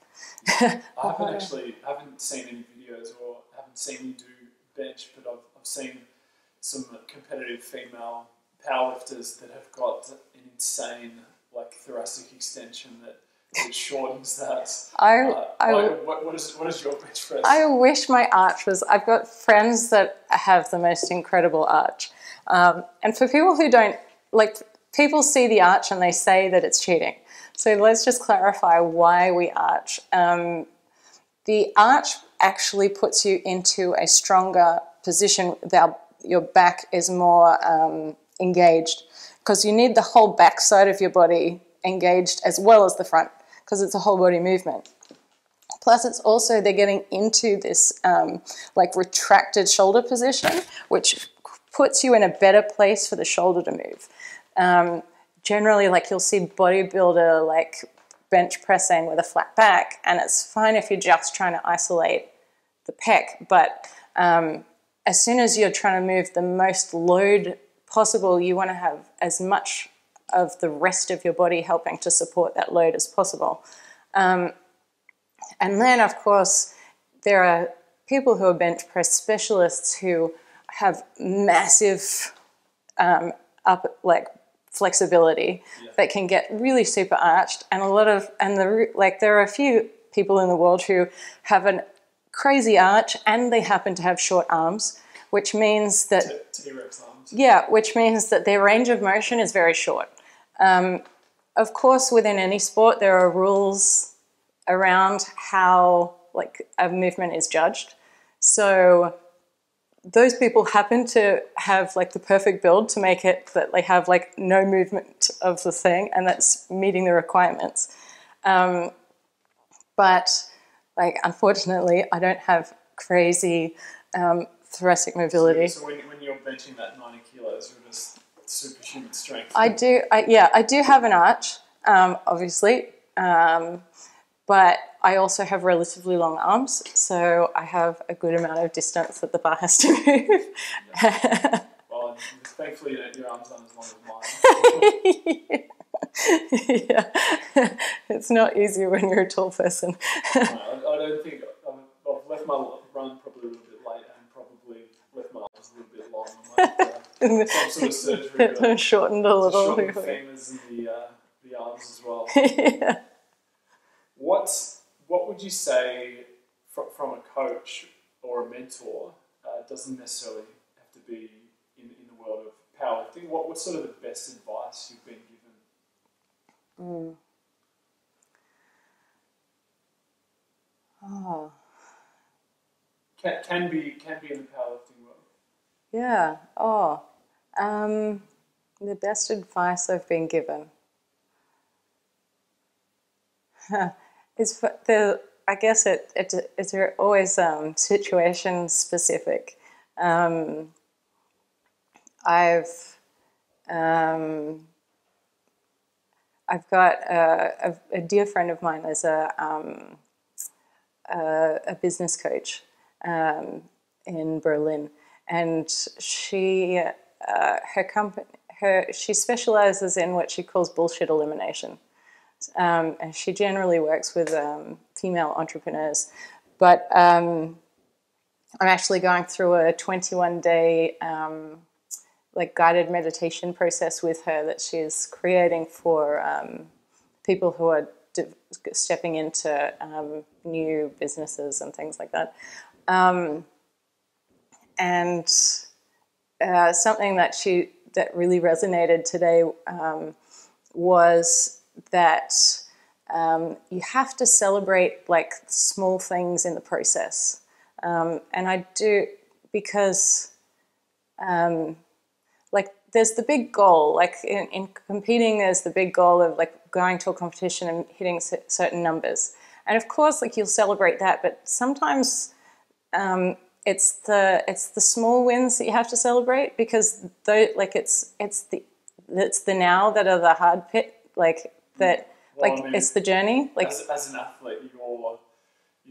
I haven't seen any videos or haven't seen you do bench, but I've seen some competitive female powerlifters that have got an insane like thoracic extension that shortens that. What is your bench press? I wish my arch was... I've got friends that have the most incredible arch. And for people who don't... Like, people see the arch and they say that it's cheating. So let's just clarify why we arch. The arch actually puts you into a stronger position. Your back is more engaged, because you need the whole back side of your body engaged as well as the front, because it's a whole body movement. Plus, it's also, they're getting into this like retracted shoulder position, which puts you in a better place for the shoulder to move. Generally, like, you'll see bodybuilder like bench pressing with a flat back, and it's fine if you're just trying to isolate the pec, but as soon as you're trying to move the most load possible, you want to have as much of the rest of your body helping to support that load as possible. And then, of course, there are people who are bench press specialists who have massive flexibility that can get really super arched, and there are a few people in the world who have a crazy arch and they happen to have short arms, which means that T-Rex arms. Yeah, which means that their range of motion is very short. Of course, within any sport, there are rules around how like a movement is judged. So those people happen to have like the perfect build to make it that they have like no movement of the thing, and that's meeting the requirements. But like, unfortunately, I don't have crazy thoracic mobility. So when you're benching that 90 kilos, you're just superhuman strength. I do have an arch, obviously, but I also have relatively long arms, so I have a good amount of distance that the bar has to move. Yeah. Well, thankfully your arms aren't as long as mine. Yeah. It's not easy when you're a tall person. No, I don't think... I've left my run probably a little bit late and probably left my arms a little bit long. I might some sort of surgery. They're shortened a little. Shortened the femurs and the arms as well. Yeah. What would you say from a coach or a mentor doesn't necessarily have to be in the world of powerlifting? What's sort of the best advice you've been given? Oh. Can be in the powerlifting world. Yeah. Oh. The best advice I've been given is I guess it's always situation specific. I've got a dear friend of mine is a business coach in Berlin, and she she specializes in what she calls bullshit elimination. And she generally works with female entrepreneurs, but I'm actually going through a 21-day like guided meditation process with her that she's creating for people who are stepping into new businesses and things like that. And something that really resonated today was that you have to celebrate like small things in the process. And I do, because like there's the big goal, like in competing, there's the big goal of like going to a competition and hitting certain numbers. And of course, like you'll celebrate that, but sometimes it's the small wins that you have to celebrate, because it's the now that are the hard pit, like that. Well, like, I mean, it's the journey. Like as an athlete, you're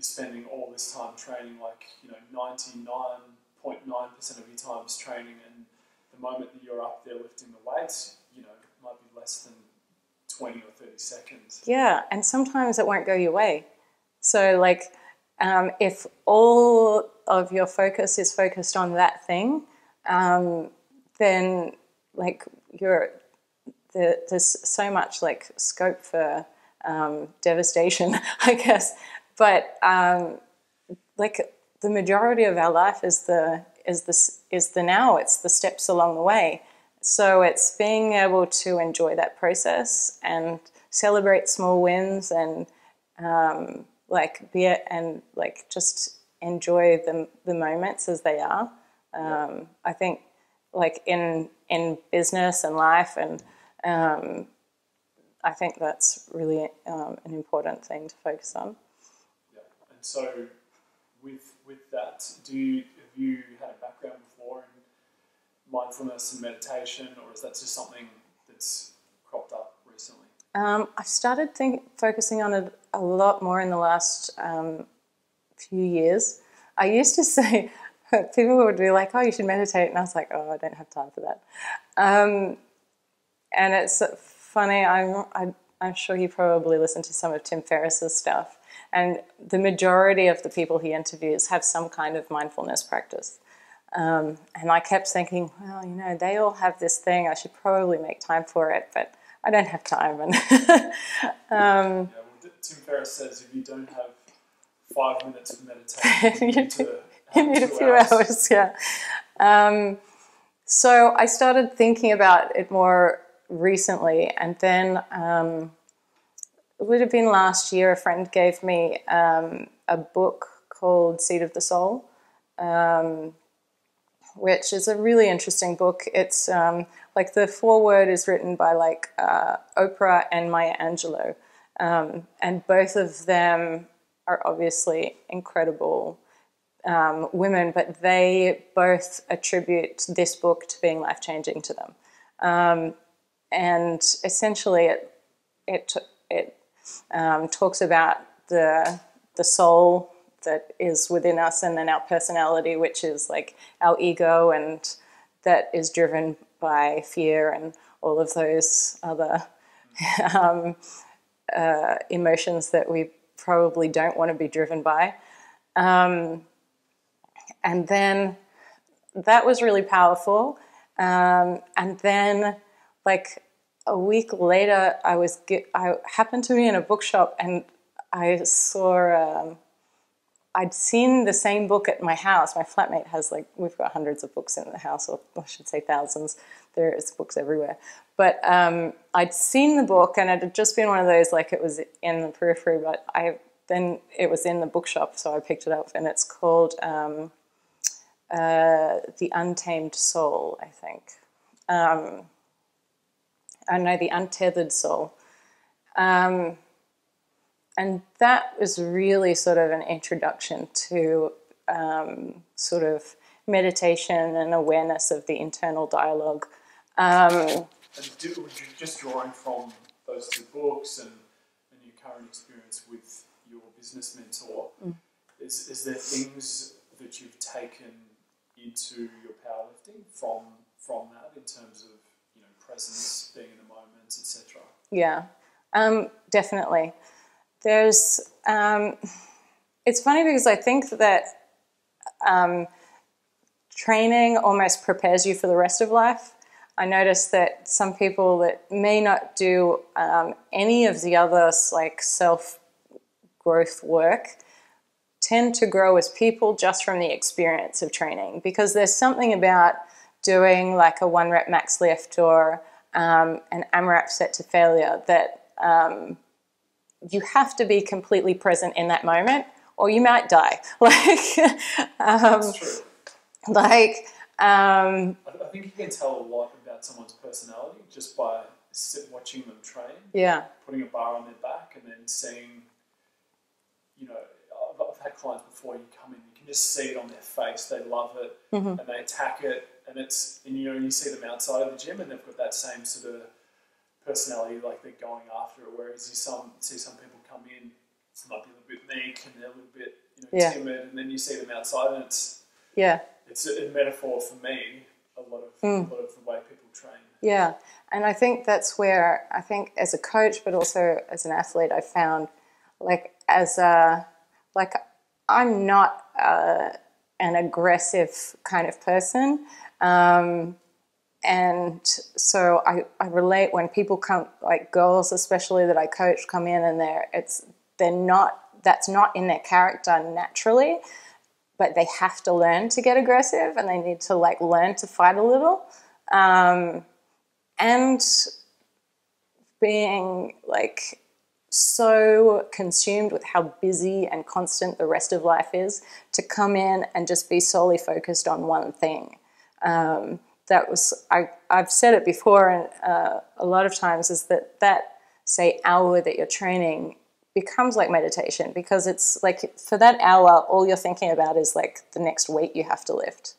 spending all this time training, like 99.9% of your time is training, and the the moment that you're up there lifting the weights, you know, it might be less than 20 or 30 seconds. Yeah, and sometimes it won't go your way. So like if all of your focus is focused on that thing, then like there's so much like scope for devastation, I guess. But like the majority of our life is the now. It's the steps along the way. So it's being able to enjoy that process and celebrate small wins and just enjoy the moments as they are. I think like in business and life, and I think that's really an important thing to focus on. Yeah. And so with that, have you had a background before in mindfulness and meditation, or is that just something that's cropped up recently? I've started focusing on it a lot more in the last few years. I used to say, people would be like, oh, you should meditate. And I was like, oh, I don't have time for that. And it's funny, I'm sure you probably listened to some of Tim Ferriss's stuff. And the majority of the people he interviews have some kind of mindfulness practice. And I kept thinking, well, you know, they all have this thing. I should probably make time for it, but I don't have time. And Tim Ferriss says if you don't have 5 minutes of meditation, you need a few hours. Yeah. So I started thinking about it more recently, and then it would have been last year. A friend gave me a book called Seed of the Soul, which is a really interesting book. It's like the foreword is written by like Oprah and Maya Angelou, and both of them are obviously incredible women, but they both attribute this book to being life-changing to them. And essentially it talks about the soul that is within us, and then our personality, which is like our ego, and that is driven by fear and all of those other emotions that we probably don't want to be driven by. And then that was really powerful. And then like a week later, I happened to be in a bookshop, and I saw, I'd seen the same book at my house. My flatmate has we've got hundreds of books in the house, or I should say thousands. There's books everywhere. But I'd seen the book, and it had just been one of those, like it was in the periphery, but then it was in the bookshop, so I picked it up, and it's called The Untamed Soul, I think. I know, The Untethered Soul. And that was really sort of an introduction to sort of meditation and awareness of the internal dialogue. And would you just drawing from those two books and your current experience with your business mentor, is there things that you've taken into your powerlifting from that in terms of, you know, presence, being in the moment, etc.? Yeah, definitely. There's, it's funny because I think that training almost prepares you for the rest of life. I noticed that some people that may not do any of the other like self-growth work tend to grow as people just from the experience of training, because there's something about doing like a 1 rep max lift or an AMRAP set to failure that you have to be completely present in that moment, or you might die. That's true. I think you can tell a lot about someone's personality just by watching them train. Yeah. Putting a bar on their back and then seeing, you know, I've had clients before, you come in, you can just see it on their face. They love it, and they attack it, and you see them outside of the gym, and they've got that same sort of personality, like they're going after it. Whereas you see some people come in, might be a little bit meek and they're a little bit timid, and then you see them outside, and it's a metaphor for me a lot of the way people train. Yeah, and I think that's where I think as a coach, but also as an athlete, I found like I'm not an aggressive kind of person. And so I relate when people come, like girls especially that I coach come in and that's not in their character naturally, but they have to learn to get aggressive and they need to like learn to fight a little. And being like so consumed with how busy and constant the rest of life is, to come in and just be solely focused on one thing. I've said it before, and a lot of times is that say hour that you're training becomes like meditation, because it's like for that hour all you're thinking about is like the next weight you have to lift.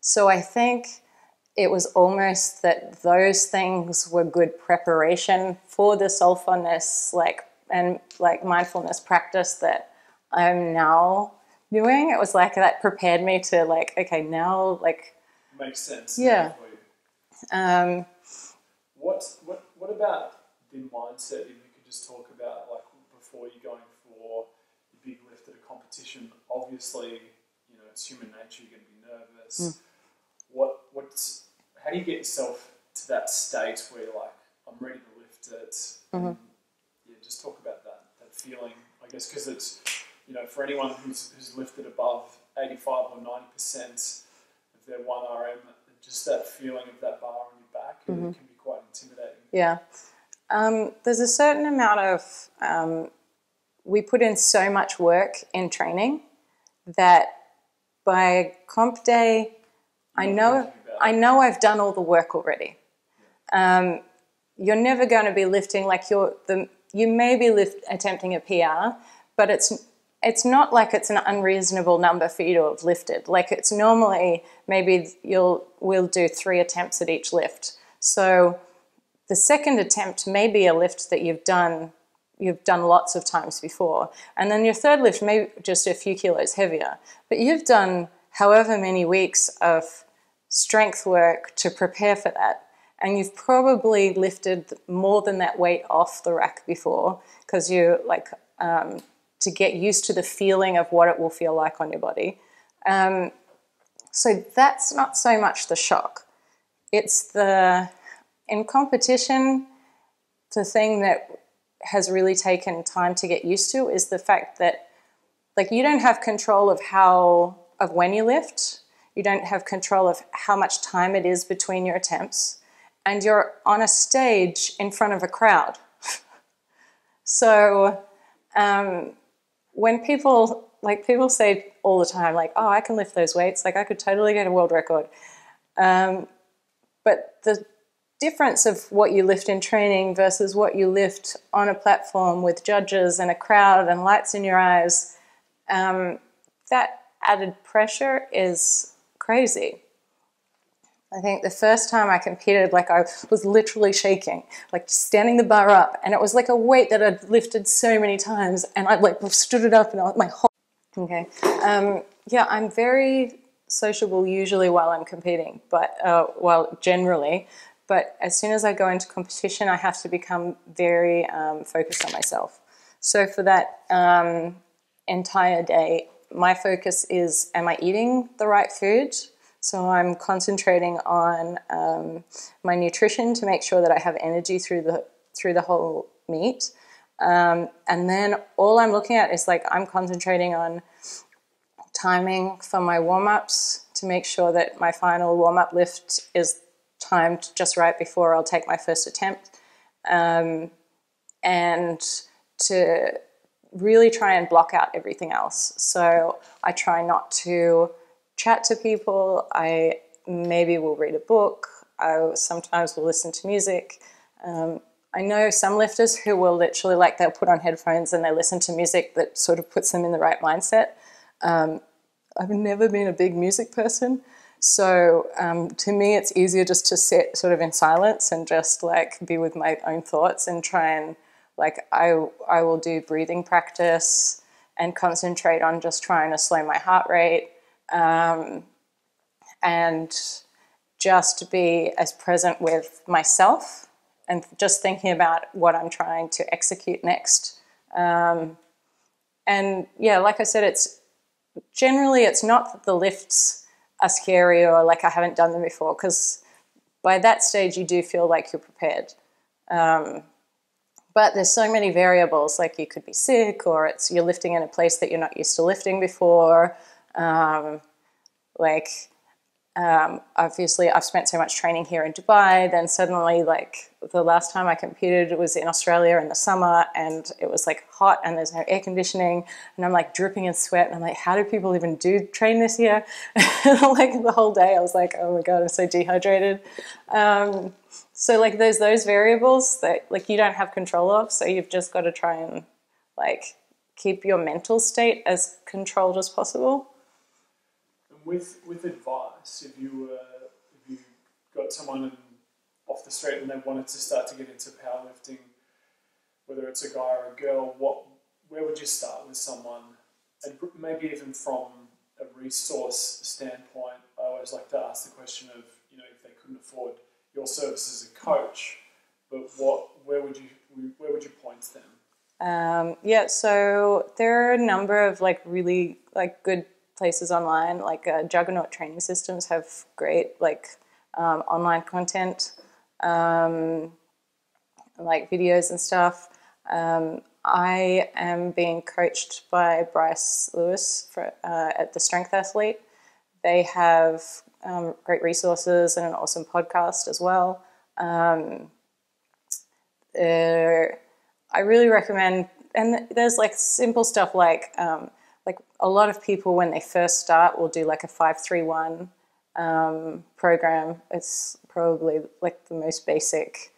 So I think it was almost that those things were good preparation for the soulfulness and mindfulness practice that I'm now doing. It was like that prepared me to like, okay, now like makes sense. Yeah. For you. What about the mindset? If you could just talk about like before you're going for your big lift at a competition. Obviously, it's human nature. You're going to be nervous. How do you get yourself to that state where you're like, I'm ready to lift it? And, just talk about that feeling. I guess because it's for anyone who's lifted above 85 or 90% of their 1 RM, just that feeling of that bar on your back can be quite intimidating. Yeah. There's a certain amount of, we put in so much work in training that by comp day, I know I've done all the work already. You're never going to be lifting like you may be attempting a PR, but it's not like it's an unreasonable number for you to have lifted. Like it's normally maybe we'll do 3 attempts at each lift. So the second attempt may be a lift that you've done lots of times before. And then your third lift may be just a few kilos heavier. But you've done however many weeks of strength work to prepare for that. And you've probably lifted more than that weight off the rack before, because you like to get used to the feeling of what it will feel like on your body. So that's not so much the shock. It's in competition, the thing that has really taken time to get used to is the fact that like you don't have control of when you lift. You don't have control of how much time it is between your attempts, and you're on a stage in front of a crowd. So when people say all the time, like, oh, I can lift those weights, like I could totally get a world record. But the difference of what you lift in training versus what you lift on a platform with judges and a crowd and lights in your eyes, that added pressure is crazy. I think the first time I competed, like I was literally shaking, like standing the bar up, and it was like a weight that I'd lifted so many times, and I like stood it up and my whole I'm very sociable usually while I'm competing, but generally, but as soon as I go into competition, I have to become very focused on myself. So for that entire day, my focus is, am I eating the right food? So I'm concentrating on my nutrition to make sure that I have energy through the whole meet. And then all I'm looking at is like I'm concentrating on timing for my warm-ups to make sure that my final warm-up lift is timed just right before I'll take my first attempt. And to really try and block out everything else. So I try not to chat to people. I maybe will read a book. I sometimes will listen to music. I know some lifters who will literally, like, they'll put on headphones and they listen to music that sort of puts them in the right mindset. I've never been a big music person. So to me, it's easier just to sit sort of in silence and just like be with my own thoughts and try and like I will do breathing practice and concentrate on just trying to slow my heart rate. and just be as present with myself and just thinking about what I'm trying to execute next. And yeah, like I said, it's not that the lifts are scary or like I haven't done them before, because by that stage you do feel like you're prepared. But there's so many variables, like you could be sick, or you're lifting in a place that you're not used to lifting before. Obviously I've spent so much training here in Dubai, then suddenly like the last time I competed was in Australia in the summer, and it was like hot and there's no air conditioning, and I'm like dripping in sweat, and I'm like, how do people even train this here? Like the whole day I was like, oh my God, I'm so dehydrated. So like there's those variables that like you don't have control of, so you've just got to try and like keep your mental state as controlled as possible. With advice, if you got someone off the street and they wanted to start to get into powerlifting, whether it's a guy or a girl, where would you start with someone? And maybe even from a resource standpoint, I always like to ask the question of, if they couldn't afford your service as a coach, but where would you point them? Yeah, so there are a number of like really like good places online, like Juggernaut training systems have great like online content, like videos and stuff. I am being coached by Bryce Lewis at the Strength Athlete. They have great resources and an awesome podcast as well. I really recommend, and there's like simple stuff like a lot of people when they first start will do like a 5-3-1 program. It's probably like the most basic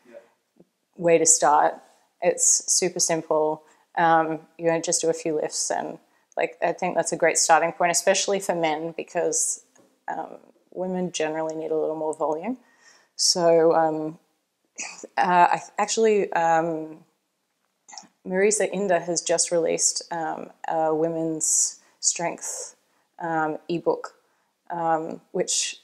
way to start. It's super simple. Just do a few lifts, and like I think that's a great starting point, especially for men, because women generally need a little more volume. So Marisa Inda has just released a women's strength ebook, which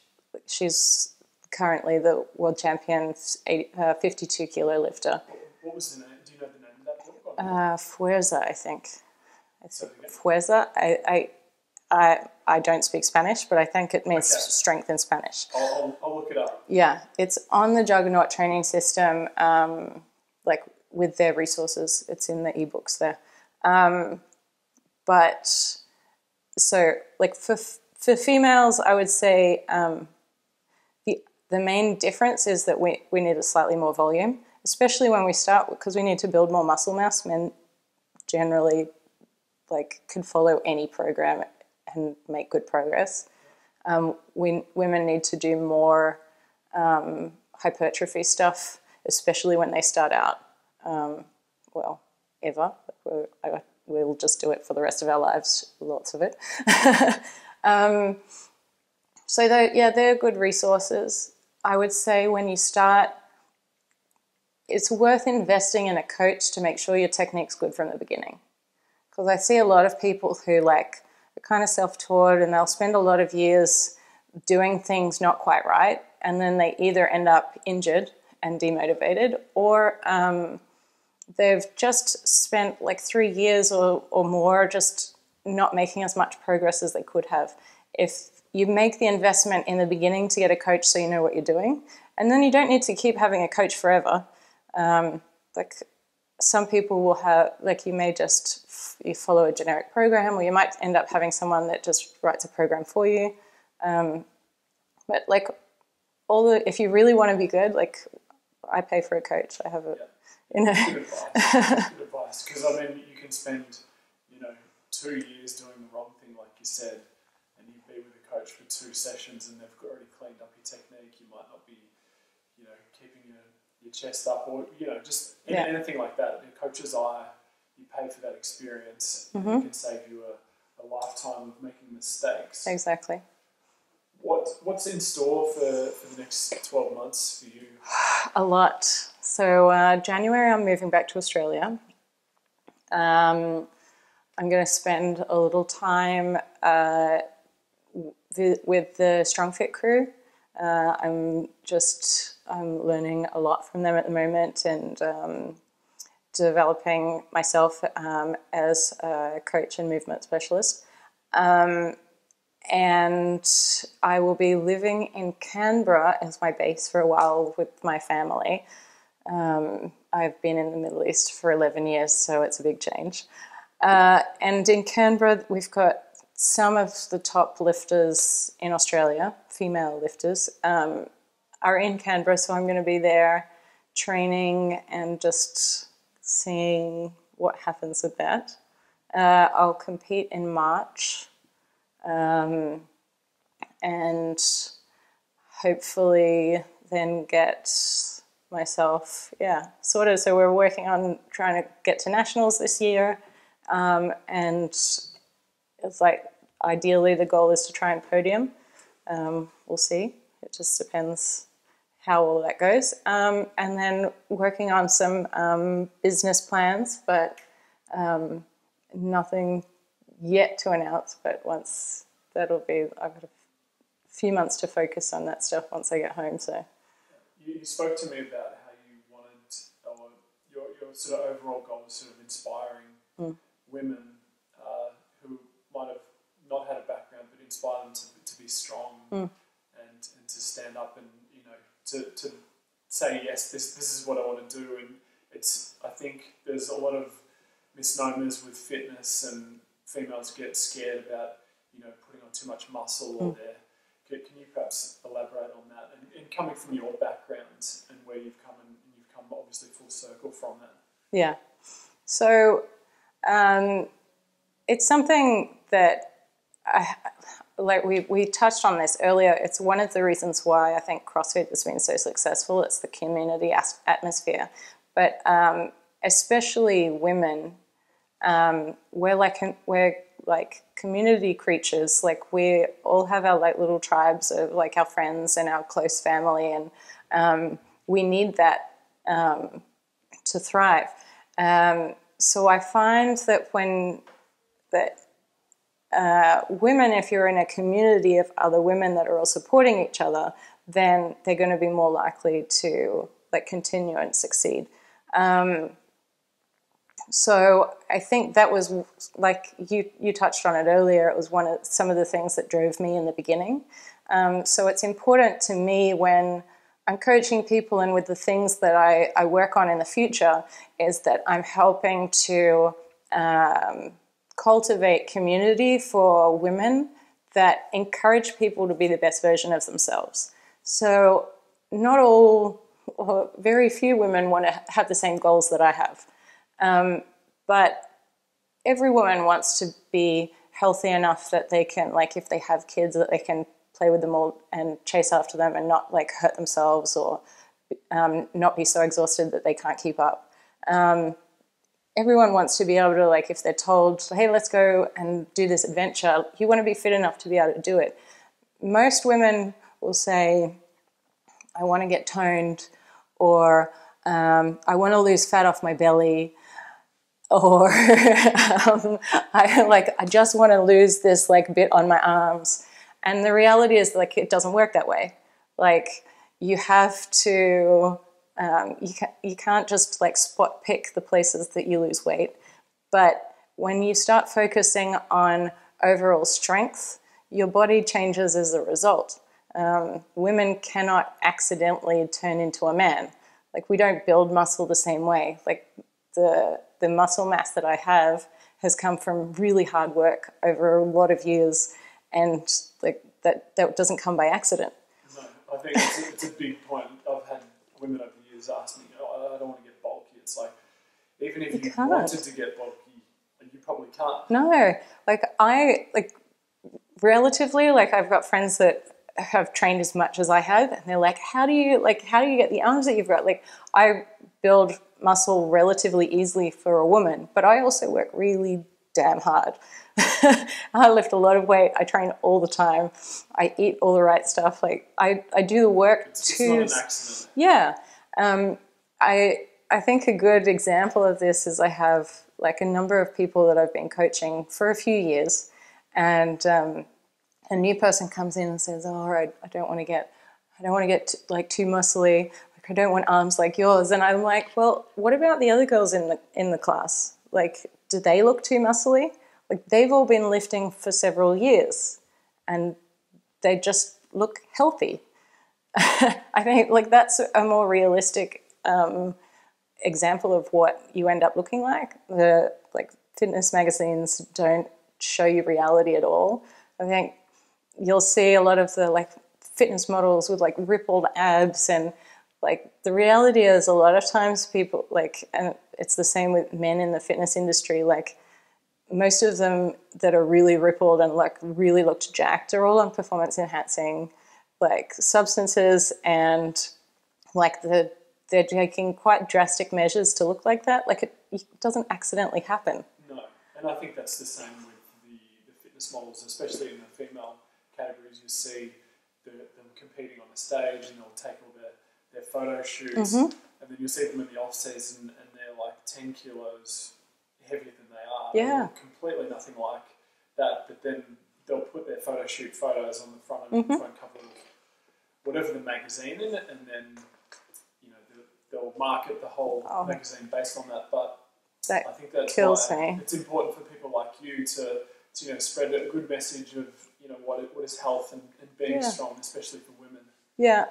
she's currently the world champion 52 kilo lifter. What was the name? Do you know the name of that book? Fuerza, I think. Fuerza. I don't speak Spanish, but I think it means strength in Spanish. I'll look it up. Yeah, it's on the Juggernaut training system, like with their resources. It's in the ebooks there. But so like for females, I would say the main difference is that we need a slightly more volume, especially when we start, because we need to build more muscle mass. Men generally like could follow any program and make good progress. Women need to do more hypertrophy stuff, especially when they start out. Ever. We'll just do it for the rest of our lives, lots of it. So they're good resources. I would say when you start, it's worth investing in a coach to make sure your technique's good from the beginning. Because I see a lot of people who like are kind of self-taught, and they'll spend a lot of years doing things not quite right, and then they either end up injured and demotivated, or they've just spent like 3 years or more just not making as much progress as they could have. If you make the investment in the beginning to get a coach so you know what you're doing, and then you don't need to keep having a coach forever. Like some people will have, like you may just, you follow a generic program, or you might end up having someone that just writes a program for you. But like if you really want to be good, like I pay for a coach. I have a, Good advice. Because I mean, you can spend, 2 years doing the wrong thing, like you said, and you'd be with a coach for 2 sessions and they've already cleaned up your technique. You might not be, keeping your chest up, or just anything like that. The coach's eye, you pay for that experience. Mm-hmm. And it can save you a lifetime of making mistakes. Exactly. What's in store for the next 12 months for you? A lot. So January, I'm moving back to Australia. I'm going to spend a little time with the Strong Fit crew. I'm learning a lot from them at the moment, and developing myself as a coach and movement specialist. And I will be living in Canberra as my base for a while with my family. I've been in the Middle East for 11 years, so it's a big change. And in Canberra, we've got some of the top lifters in Australia, female lifters, are in Canberra, so I'm going to be there training and just seeing what happens with that. I'll compete in March, and hopefully then get myself, sorted. So we're working on trying to get to nationals this year, and it's like ideally the goal is to try and podium. We'll see. It just depends how all that goes. And then working on some business plans, but nothing yet to announce. But once I've got a few months to focus on that stuff once I get home. So you spoke to me about how you wanted, or your sort of overall goal was sort of inspiring women who might have not had a background, but inspire them to be strong and to stand up and, you know, to say, yes, this is what I want to do. And I think there's a lot of misnomers with fitness, and females get scared about, you know, putting on too much muscle or their. Can you perhaps elaborate on that? And coming from your background and where you've come, and you've come obviously full circle from that. Yeah. So it's something that we touched on this earlier. It's one of the reasons why I think CrossFit has been so successful. It's the community atmosphere, but especially women. We're like community creatures. Like we all have our like little tribes of like our friends and our close family, and we need that to thrive. So I find that women, if you're in a community of other women that are all supporting each other, then they're going to be more likely to like continue and succeed. So I think that was, like you touched on it earlier, it was some of the things that drove me in the beginning. So it's important to me when I'm coaching people and with the things that I work on in the future is that I'm helping to cultivate community for women that encourage people to be the best version of themselves. So not all, or very few women want to have the same goals that I have. But every woman wants to be healthy enough that they can, like if they have kids, that they can play with them all and chase after them and not like hurt themselves or not be so exhausted that they can't keep up. Everyone wants to be able to, like if they're told, hey, let's go and do this adventure, you want to be fit enough to be able to do it. Most women will say, I want to get toned, or I want to lose fat off my belly, or I just want to lose this like bit on my arms. And the reality is like it doesn't work that way. Like you have to, you can't just like spot pick the places that you lose weight. But when you start focusing on overall strength, your body changes as a result. Women cannot accidentally turn into a man. Like we don't build muscle the same way. Like the muscle mass that I have has come from really hard work over a lot of years, and like that doesn't come by accident. No, I think it's a big point. I've had women over the years ask me, oh, I don't want to get bulky. It's like, even if you wanted to get bulky, you probably can't. No, relatively, I've got friends that have trained as much as I have, and they're like, how do you get the arms that you've got? Like I build muscle relatively easily for a woman, but I also work really damn hard. I lift a lot of weight. I train all the time. I eat all the right stuff. Like I do the work it's not an accident. Yeah. I think a good example of this is I have like a number of people that I've been coaching for a few years, and a new person comes in and says, "Oh, I don't want to get like too muscly. Like I don't want arms like yours." And I'm like, "Well, what about the other girls in the class? Like, do they look too muscly? Like they've all been lifting for several years, and they just look healthy." I think like that's a more realistic example of what you end up looking like. The like fitness magazines don't show you reality at all. I think you'll see a lot of the like fitness models with like rippled abs, and like the reality is a lot of times people like, and it's the same with men in the fitness industry, like most of them that are really rippled and like really looked jacked are all on performance enhancing like substances, and like they're taking quite drastic measures to look like that. Like it doesn't accidentally happen. No, and I think that's the same with the fitness models, especially in the female categories. You see them competing on the stage, and they'll take all their photo shoots, and then you'll see them in the off season, and they're like 10 kilos heavier than they are. Yeah, they're completely nothing like that. But then they'll put their photo shoot photos on the front cover of whatever the magazine in it, and then they'll market the whole magazine based on that. But that I think that's kills why me. it's important for people like you to spread a good message of what is health and being strong, especially for women. Yeah,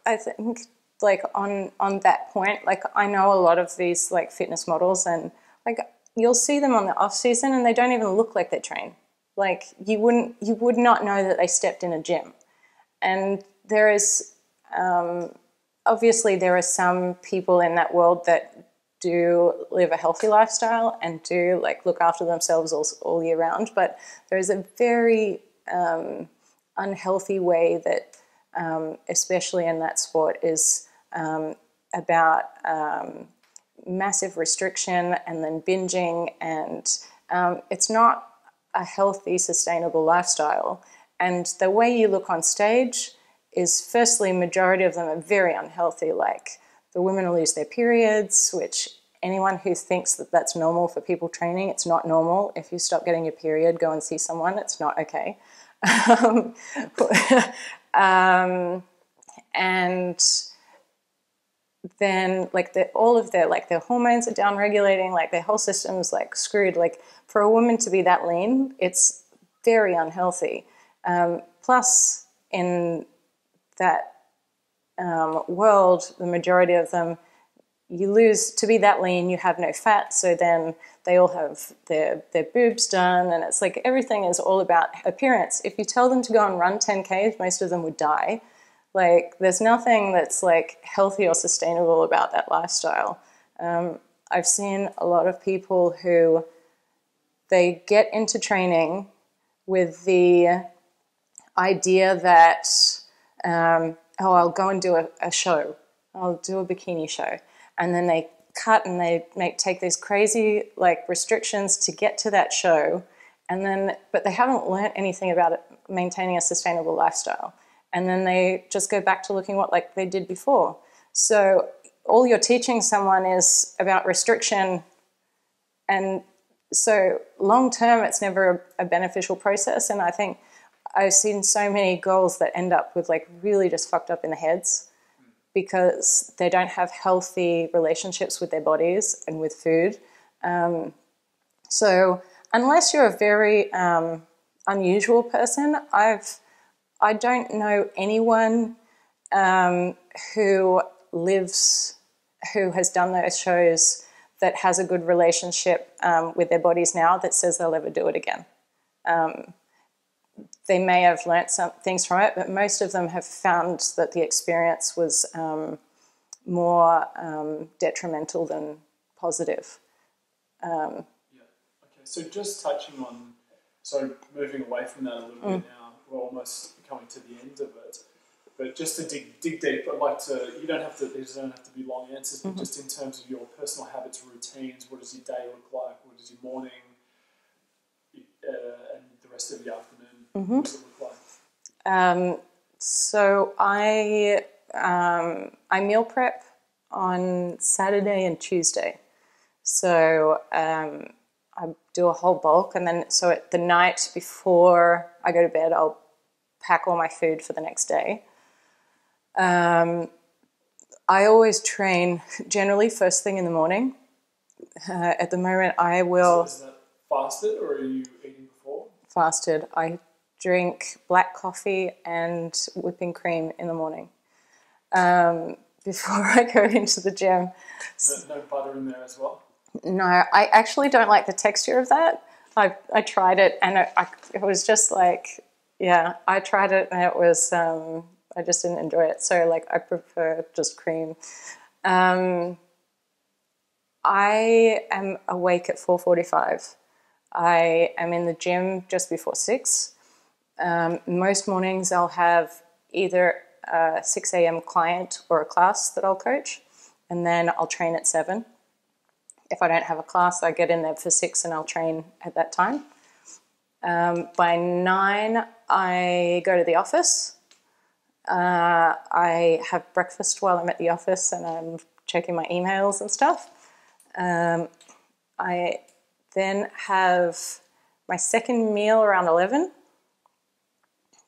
I think like on that point, like I know a lot of these like fitness models, and like you'll see them on the off season, and they don't even look like they train. Like you would not know that they stepped in a gym. And there is obviously there are some people in that world that do live a healthy lifestyle and do like look after themselves all year round, but there is a very unhealthy way that especially in that sport is about massive restriction and then binging, and it's not a healthy, sustainable lifestyle. And the way you look on stage is, firstly, majority of them are very unhealthy. Like the women will lose their periods, which anyone who thinks that that's normal for people training, it's not normal. If you stop getting your period, go and see someone. It's not okay. And then like all of their hormones are down regulating, like their whole system's like screwed. Like for a woman to be that lean, it's very unhealthy. Plus in that world, the majority of them, you lose to be that lean, you have no fat, so then they all have their boobs done, and it's like everything is all about appearance. If you tell them to go and run 10Ks, most of them would die. Like there's nothing that's like healthy or sustainable about that lifestyle. I've seen a lot of people who they get into training with the idea that I'll go and do a show, I'll do a bikini show, and then they cut and they take these crazy like restrictions to get to that show, and then but they haven't learnt anything about it, maintaining a sustainable lifestyle, and then they just go back to looking what like they did before. So all you're teaching someone is about restriction, and so long term it's never a beneficial process. And I think I've seen so many girls that end up with like really just fucked up in the heads because they don't have healthy relationships with their bodies and with food. So unless you're a very unusual person, I don't know anyone who has done those shows that has a good relationship with their bodies now that says they'll ever do it again. They may have learnt some things from it, but most of them have found that the experience was more detrimental than positive. Okay. So just touching on, moving away from that a little bit now, we're almost coming to the end of it. But just to dig deep, I'd like to, these don't have to be long answers, but just in terms of your personal habits, routines, what does your day look like? What does your morning and the rest of the afternoon, what does it look like? So I meal prep on Saturday and Tuesday. So I do a whole bulk, and then so at the night before I go to bed, I'll pack all my food for the next day. I always train generally first thing in the morning. At the moment, I will... Is that fasted, or are you eating before? Fasted. I drink black coffee and whipping cream in the morning before I go into the gym. No butter in there as well? No, I actually don't like the texture of that. I tried it, and it was just like, yeah, I tried it, and it was, I just didn't enjoy it. So, like, I prefer just cream. I am awake at 4:45. I am in the gym just before 6. Most mornings I'll have either a 6 a.m. client or a class that I'll coach, and then I'll train at 7. If I don't have a class, I get in there for 6 and I'll train at that time. By 9, I go to the office. I have breakfast while I'm at the office and I'm checking my emails and stuff. I then have my second meal around 11.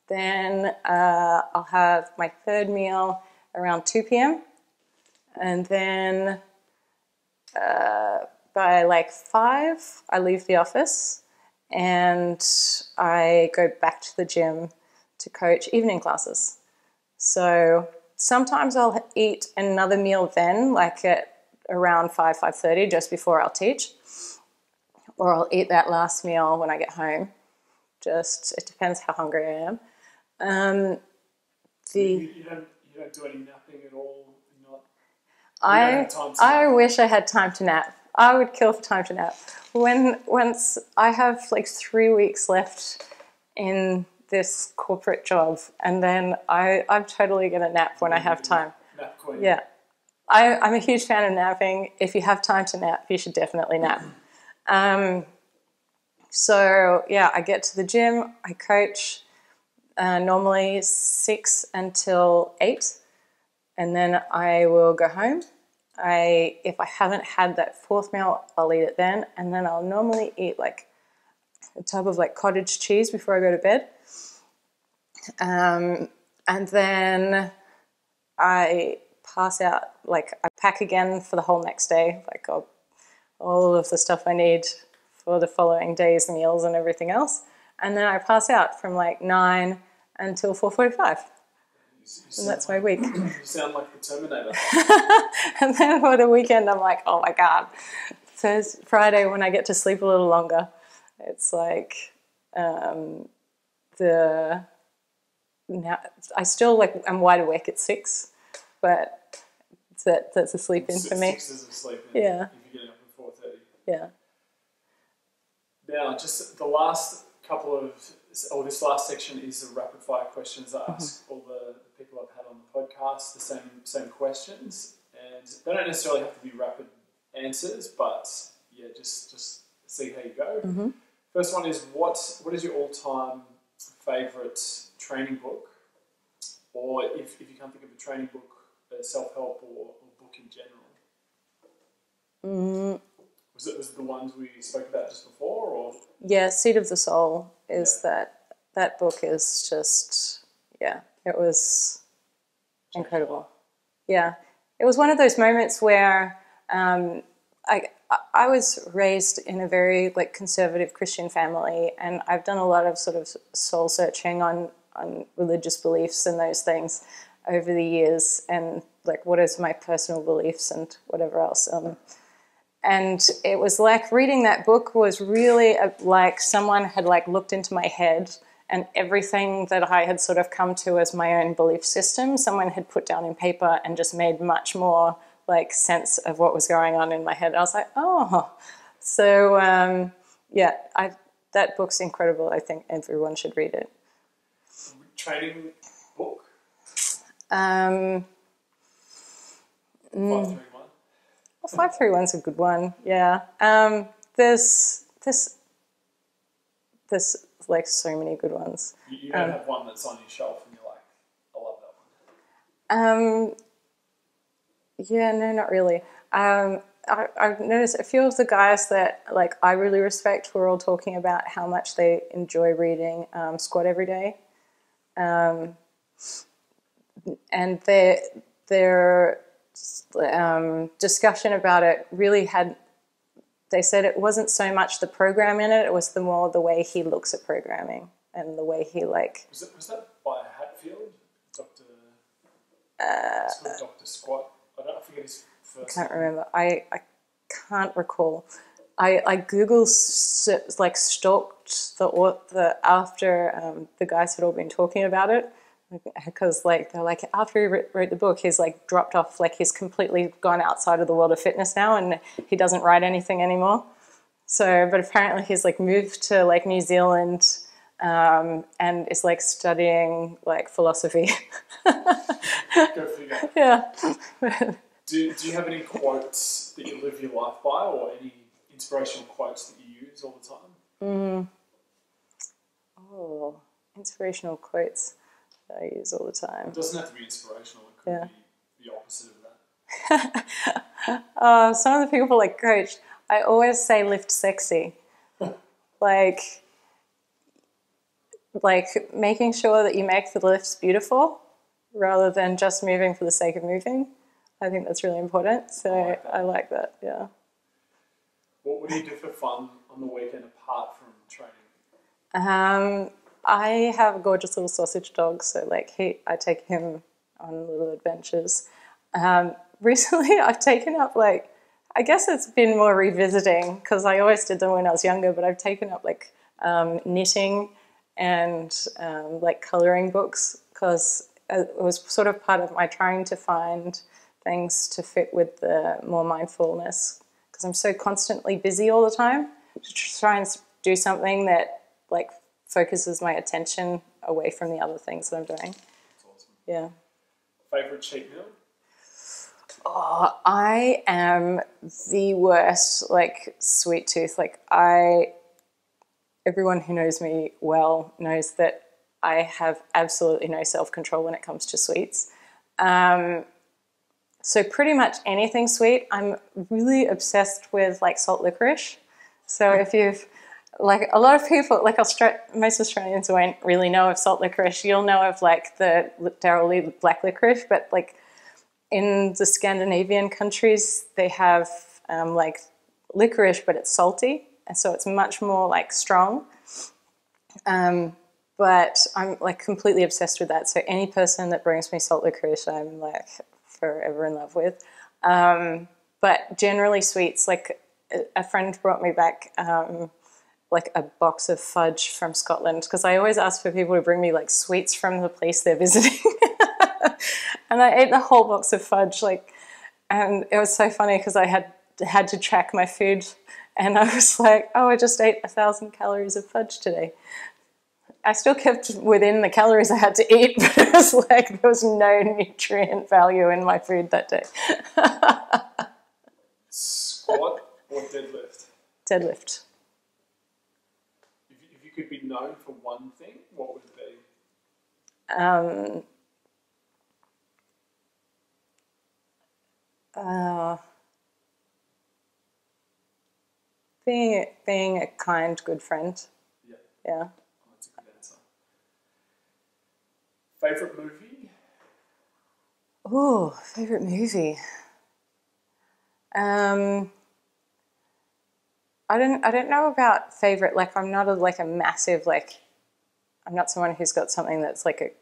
Then I'll have my third meal around 2 p.m. And then by like 5, I leave the office and I go back to the gym to coach evening classes. So sometimes I'll eat another meal then, like at around 5:30, just before I'll teach. Or I'll eat that last meal when I get home. Just, it depends how hungry I am. You don't do any napping at all? I wish I had time to nap. I would kill for time to nap. Once I have like 3 weeks left in this corporate job, and then I'm totally going to nap when I have time. Nap queen. Yeah. I'm a huge fan of napping. If you have time to nap, you should definitely nap. So, yeah, I get to the gym, I coach normally 6 until 8, and then I will go home. If I haven't had that 4th meal, I'll eat it then, and then I'll normally eat like a tub of like cottage cheese before I go to bed. And then I pass out, like I pack again for the whole next day, like all of the stuff I need for the following day's meals and everything else. And then I pass out from like 9 until 4:45. And that's my week. You sound like the Terminator. And then for the weekend, I'm like, oh my God. Thursday, Friday, when I get to sleep a little longer, it's like now I still like I'm wide awake at 6, but that's a sleep in for me. 6 is a sleep in. Yeah. If you're getting up at 4:30. Yeah. Now, just the last this last section is the rapid fire questions I ask all the people I've had on the podcast, the same questions, and they don't necessarily have to be rapid answers, but yeah, just see how you go. Mm-hmm. First one is what is your all-time favourite training book, or if you can't think of a training book, a self-help or book in general? Was it the ones we spoke about just before, or? Yeah, Seed of the Soul is that book is just, yeah, it was incredible. Yeah, it was one of those moments where I was raised in a very like conservative Christian family, and I've done a lot of sort of soul searching on religious beliefs and those things over the years, and like what is my personal beliefs and whatever else. And it was like reading that book was really like someone had like looked into my head, and everything that I had sort of come to as my own belief system, someone had put down in paper and just made much more like sense of what was going on in my head. I was like, oh, so yeah, that book's incredible. I think everyone should read it. Training book? 531. Well, 531's a good one. Yeah. There's like so many good ones. You don't have one that's on your shelf and you're like, I love that one. Yeah, no, not really. I've noticed a few of the guys that like I really respect were all talking about how much they enjoy reading Squat Every Day, and their discussion about it really had. They said it wasn't so much the program in it; it was the way he looks at programming and the way he like. Was that by Hatfield, Doctor? Dr. Squat. I forget his first. I can't remember. I can't recall. I Google like stalked the after the guys had all been talking about it, because like they're like after he wrote the book, he's like dropped off, like he's completely gone outside of the world of fitness now, and he doesn't write anything anymore. So, but apparently he's like moved to like New Zealand and is like studying like philosophy. Go figure. Yeah. Do you have any quotes that you live your life by, or any inspirational quotes that you use all the time? Oh, inspirational quotes that I use all the time. It doesn't have to be inspirational. It could be the opposite of that. Some of the people like Coach, I always say lift sexy. like making sure that you make the lifts beautiful rather than just moving for the sake of moving. I think that's really important. So I like that, yeah. What do you do for fun on the weekend apart from training? I have a gorgeous little sausage dog, so like I take him on little adventures. Recently I've taken up like, I guess it's been more revisiting because I always did them when I was younger, but I've taken up like knitting and like colouring books, because it was sort of part of my trying to find things to fit with the more mindfulness, because I'm so constantly busy all the time, to try and do something that like focuses my attention away from the other things that I'm doing. That's awesome. Yeah. Favourite cheat meal? Oh, I am the worst, like, sweet tooth. Like, everyone who knows me well knows that I have absolutely no self-control when it comes to sweets. So pretty much anything sweet. I'm really obsessed with like salt licorice. So if you've, like a lot of people, like most Australians won't really know of salt licorice. You'll know of like the Darrell black licorice, but like in the Scandinavian countries, they have like licorice, but it's salty. And so it's much more like strong. But I'm like completely obsessed with that. So any person that brings me salt licorice, I'm like forever in love with. But generally sweets, like a friend brought me back like a box of fudge from Scotland, because I always ask for people to bring me like sweets from the place they're visiting. And I ate the whole box of fudge, like, and it was so funny because I had to track my food, and I was like, oh, I just ate 1,000 calories of fudge today. I still kept within the calories I had to eat, but it was like there was no nutrient value in my food that day. Squat or deadlift? Deadlift. If you could be known for one thing, what would it be? Being a kind, good friend. Yeah. Yeah. That's a good answer. Favorite movie? Oh, favorite movie. I don't know about favorite. Like, I'm not a massive, like, I'm not someone who's got something that's like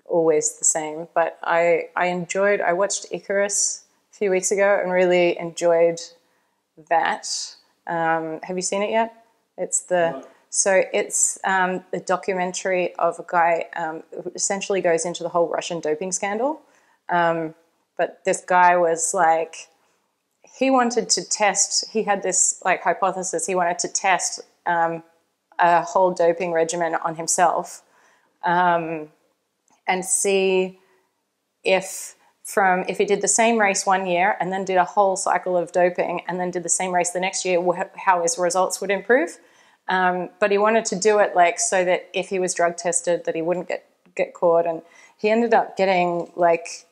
always the same. But I watched Icarus a few weeks ago and really enjoyed that. Have you seen it yet? It's No. it's a documentary of a guy who essentially goes into the whole Russian doping scandal. But this guy was like, he wanted to test, he had this like hypothesis, he wanted to test a whole doping regimen on himself and see if he did the same race one year and then did a whole cycle of doping and then did the same race the next year, how his results would improve. But he wanted to do it like so that if he was drug tested, that he wouldn't get caught. And he ended up getting like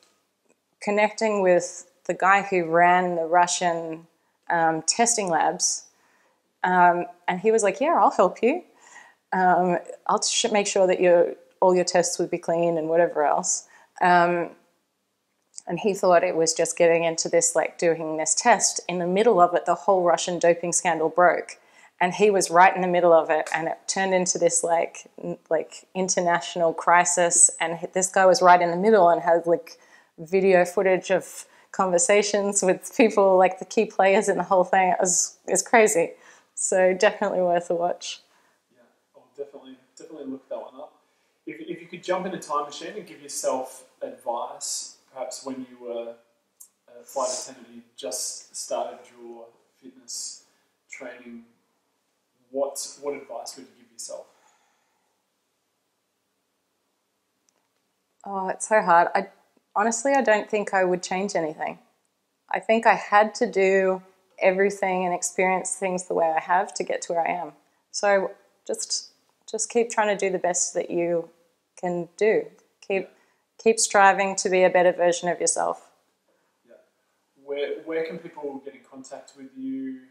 connecting with the guy who ran the Russian testing labs, and he was like, yeah, I'll help you. I'll make sure that all your tests would be clean and whatever else. And he thought it was just getting into this, like doing this test. In the middle of it, the whole Russian doping scandal broke. And he was right in the middle of it, and it turned into this like international crisis. And this guy was right in the middle and had like video footage of conversations with people, like the key players in the whole thing. It's crazy. So definitely worth a watch. Yeah, I'll definitely look that one up. If you could jump in a time machine and give yourself advice, perhaps when you were a flight attendant, you just started your fitness training, what advice would you give yourself? Oh, it's so hard. Honestly, I don't think I would change anything. I think I had to do everything and experience things the way I have to get to where I am. So just keep trying to do the best that you can do. Keep striving to be a better version of yourself. Yeah. Where can people get in contact with you?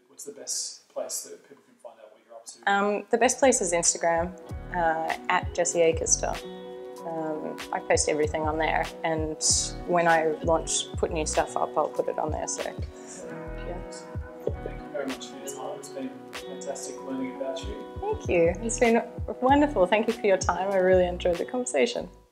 What's the best place that people can find out what you're up to? The best place is Instagram, at Jessie Akister. I post everything on there, and when I put new stuff up, I'll put it on there. So, yeah. Thank you very much for your time. It's been fantastic learning about you. Thank you. It's been wonderful. Thank you for your time. I really enjoyed the conversation.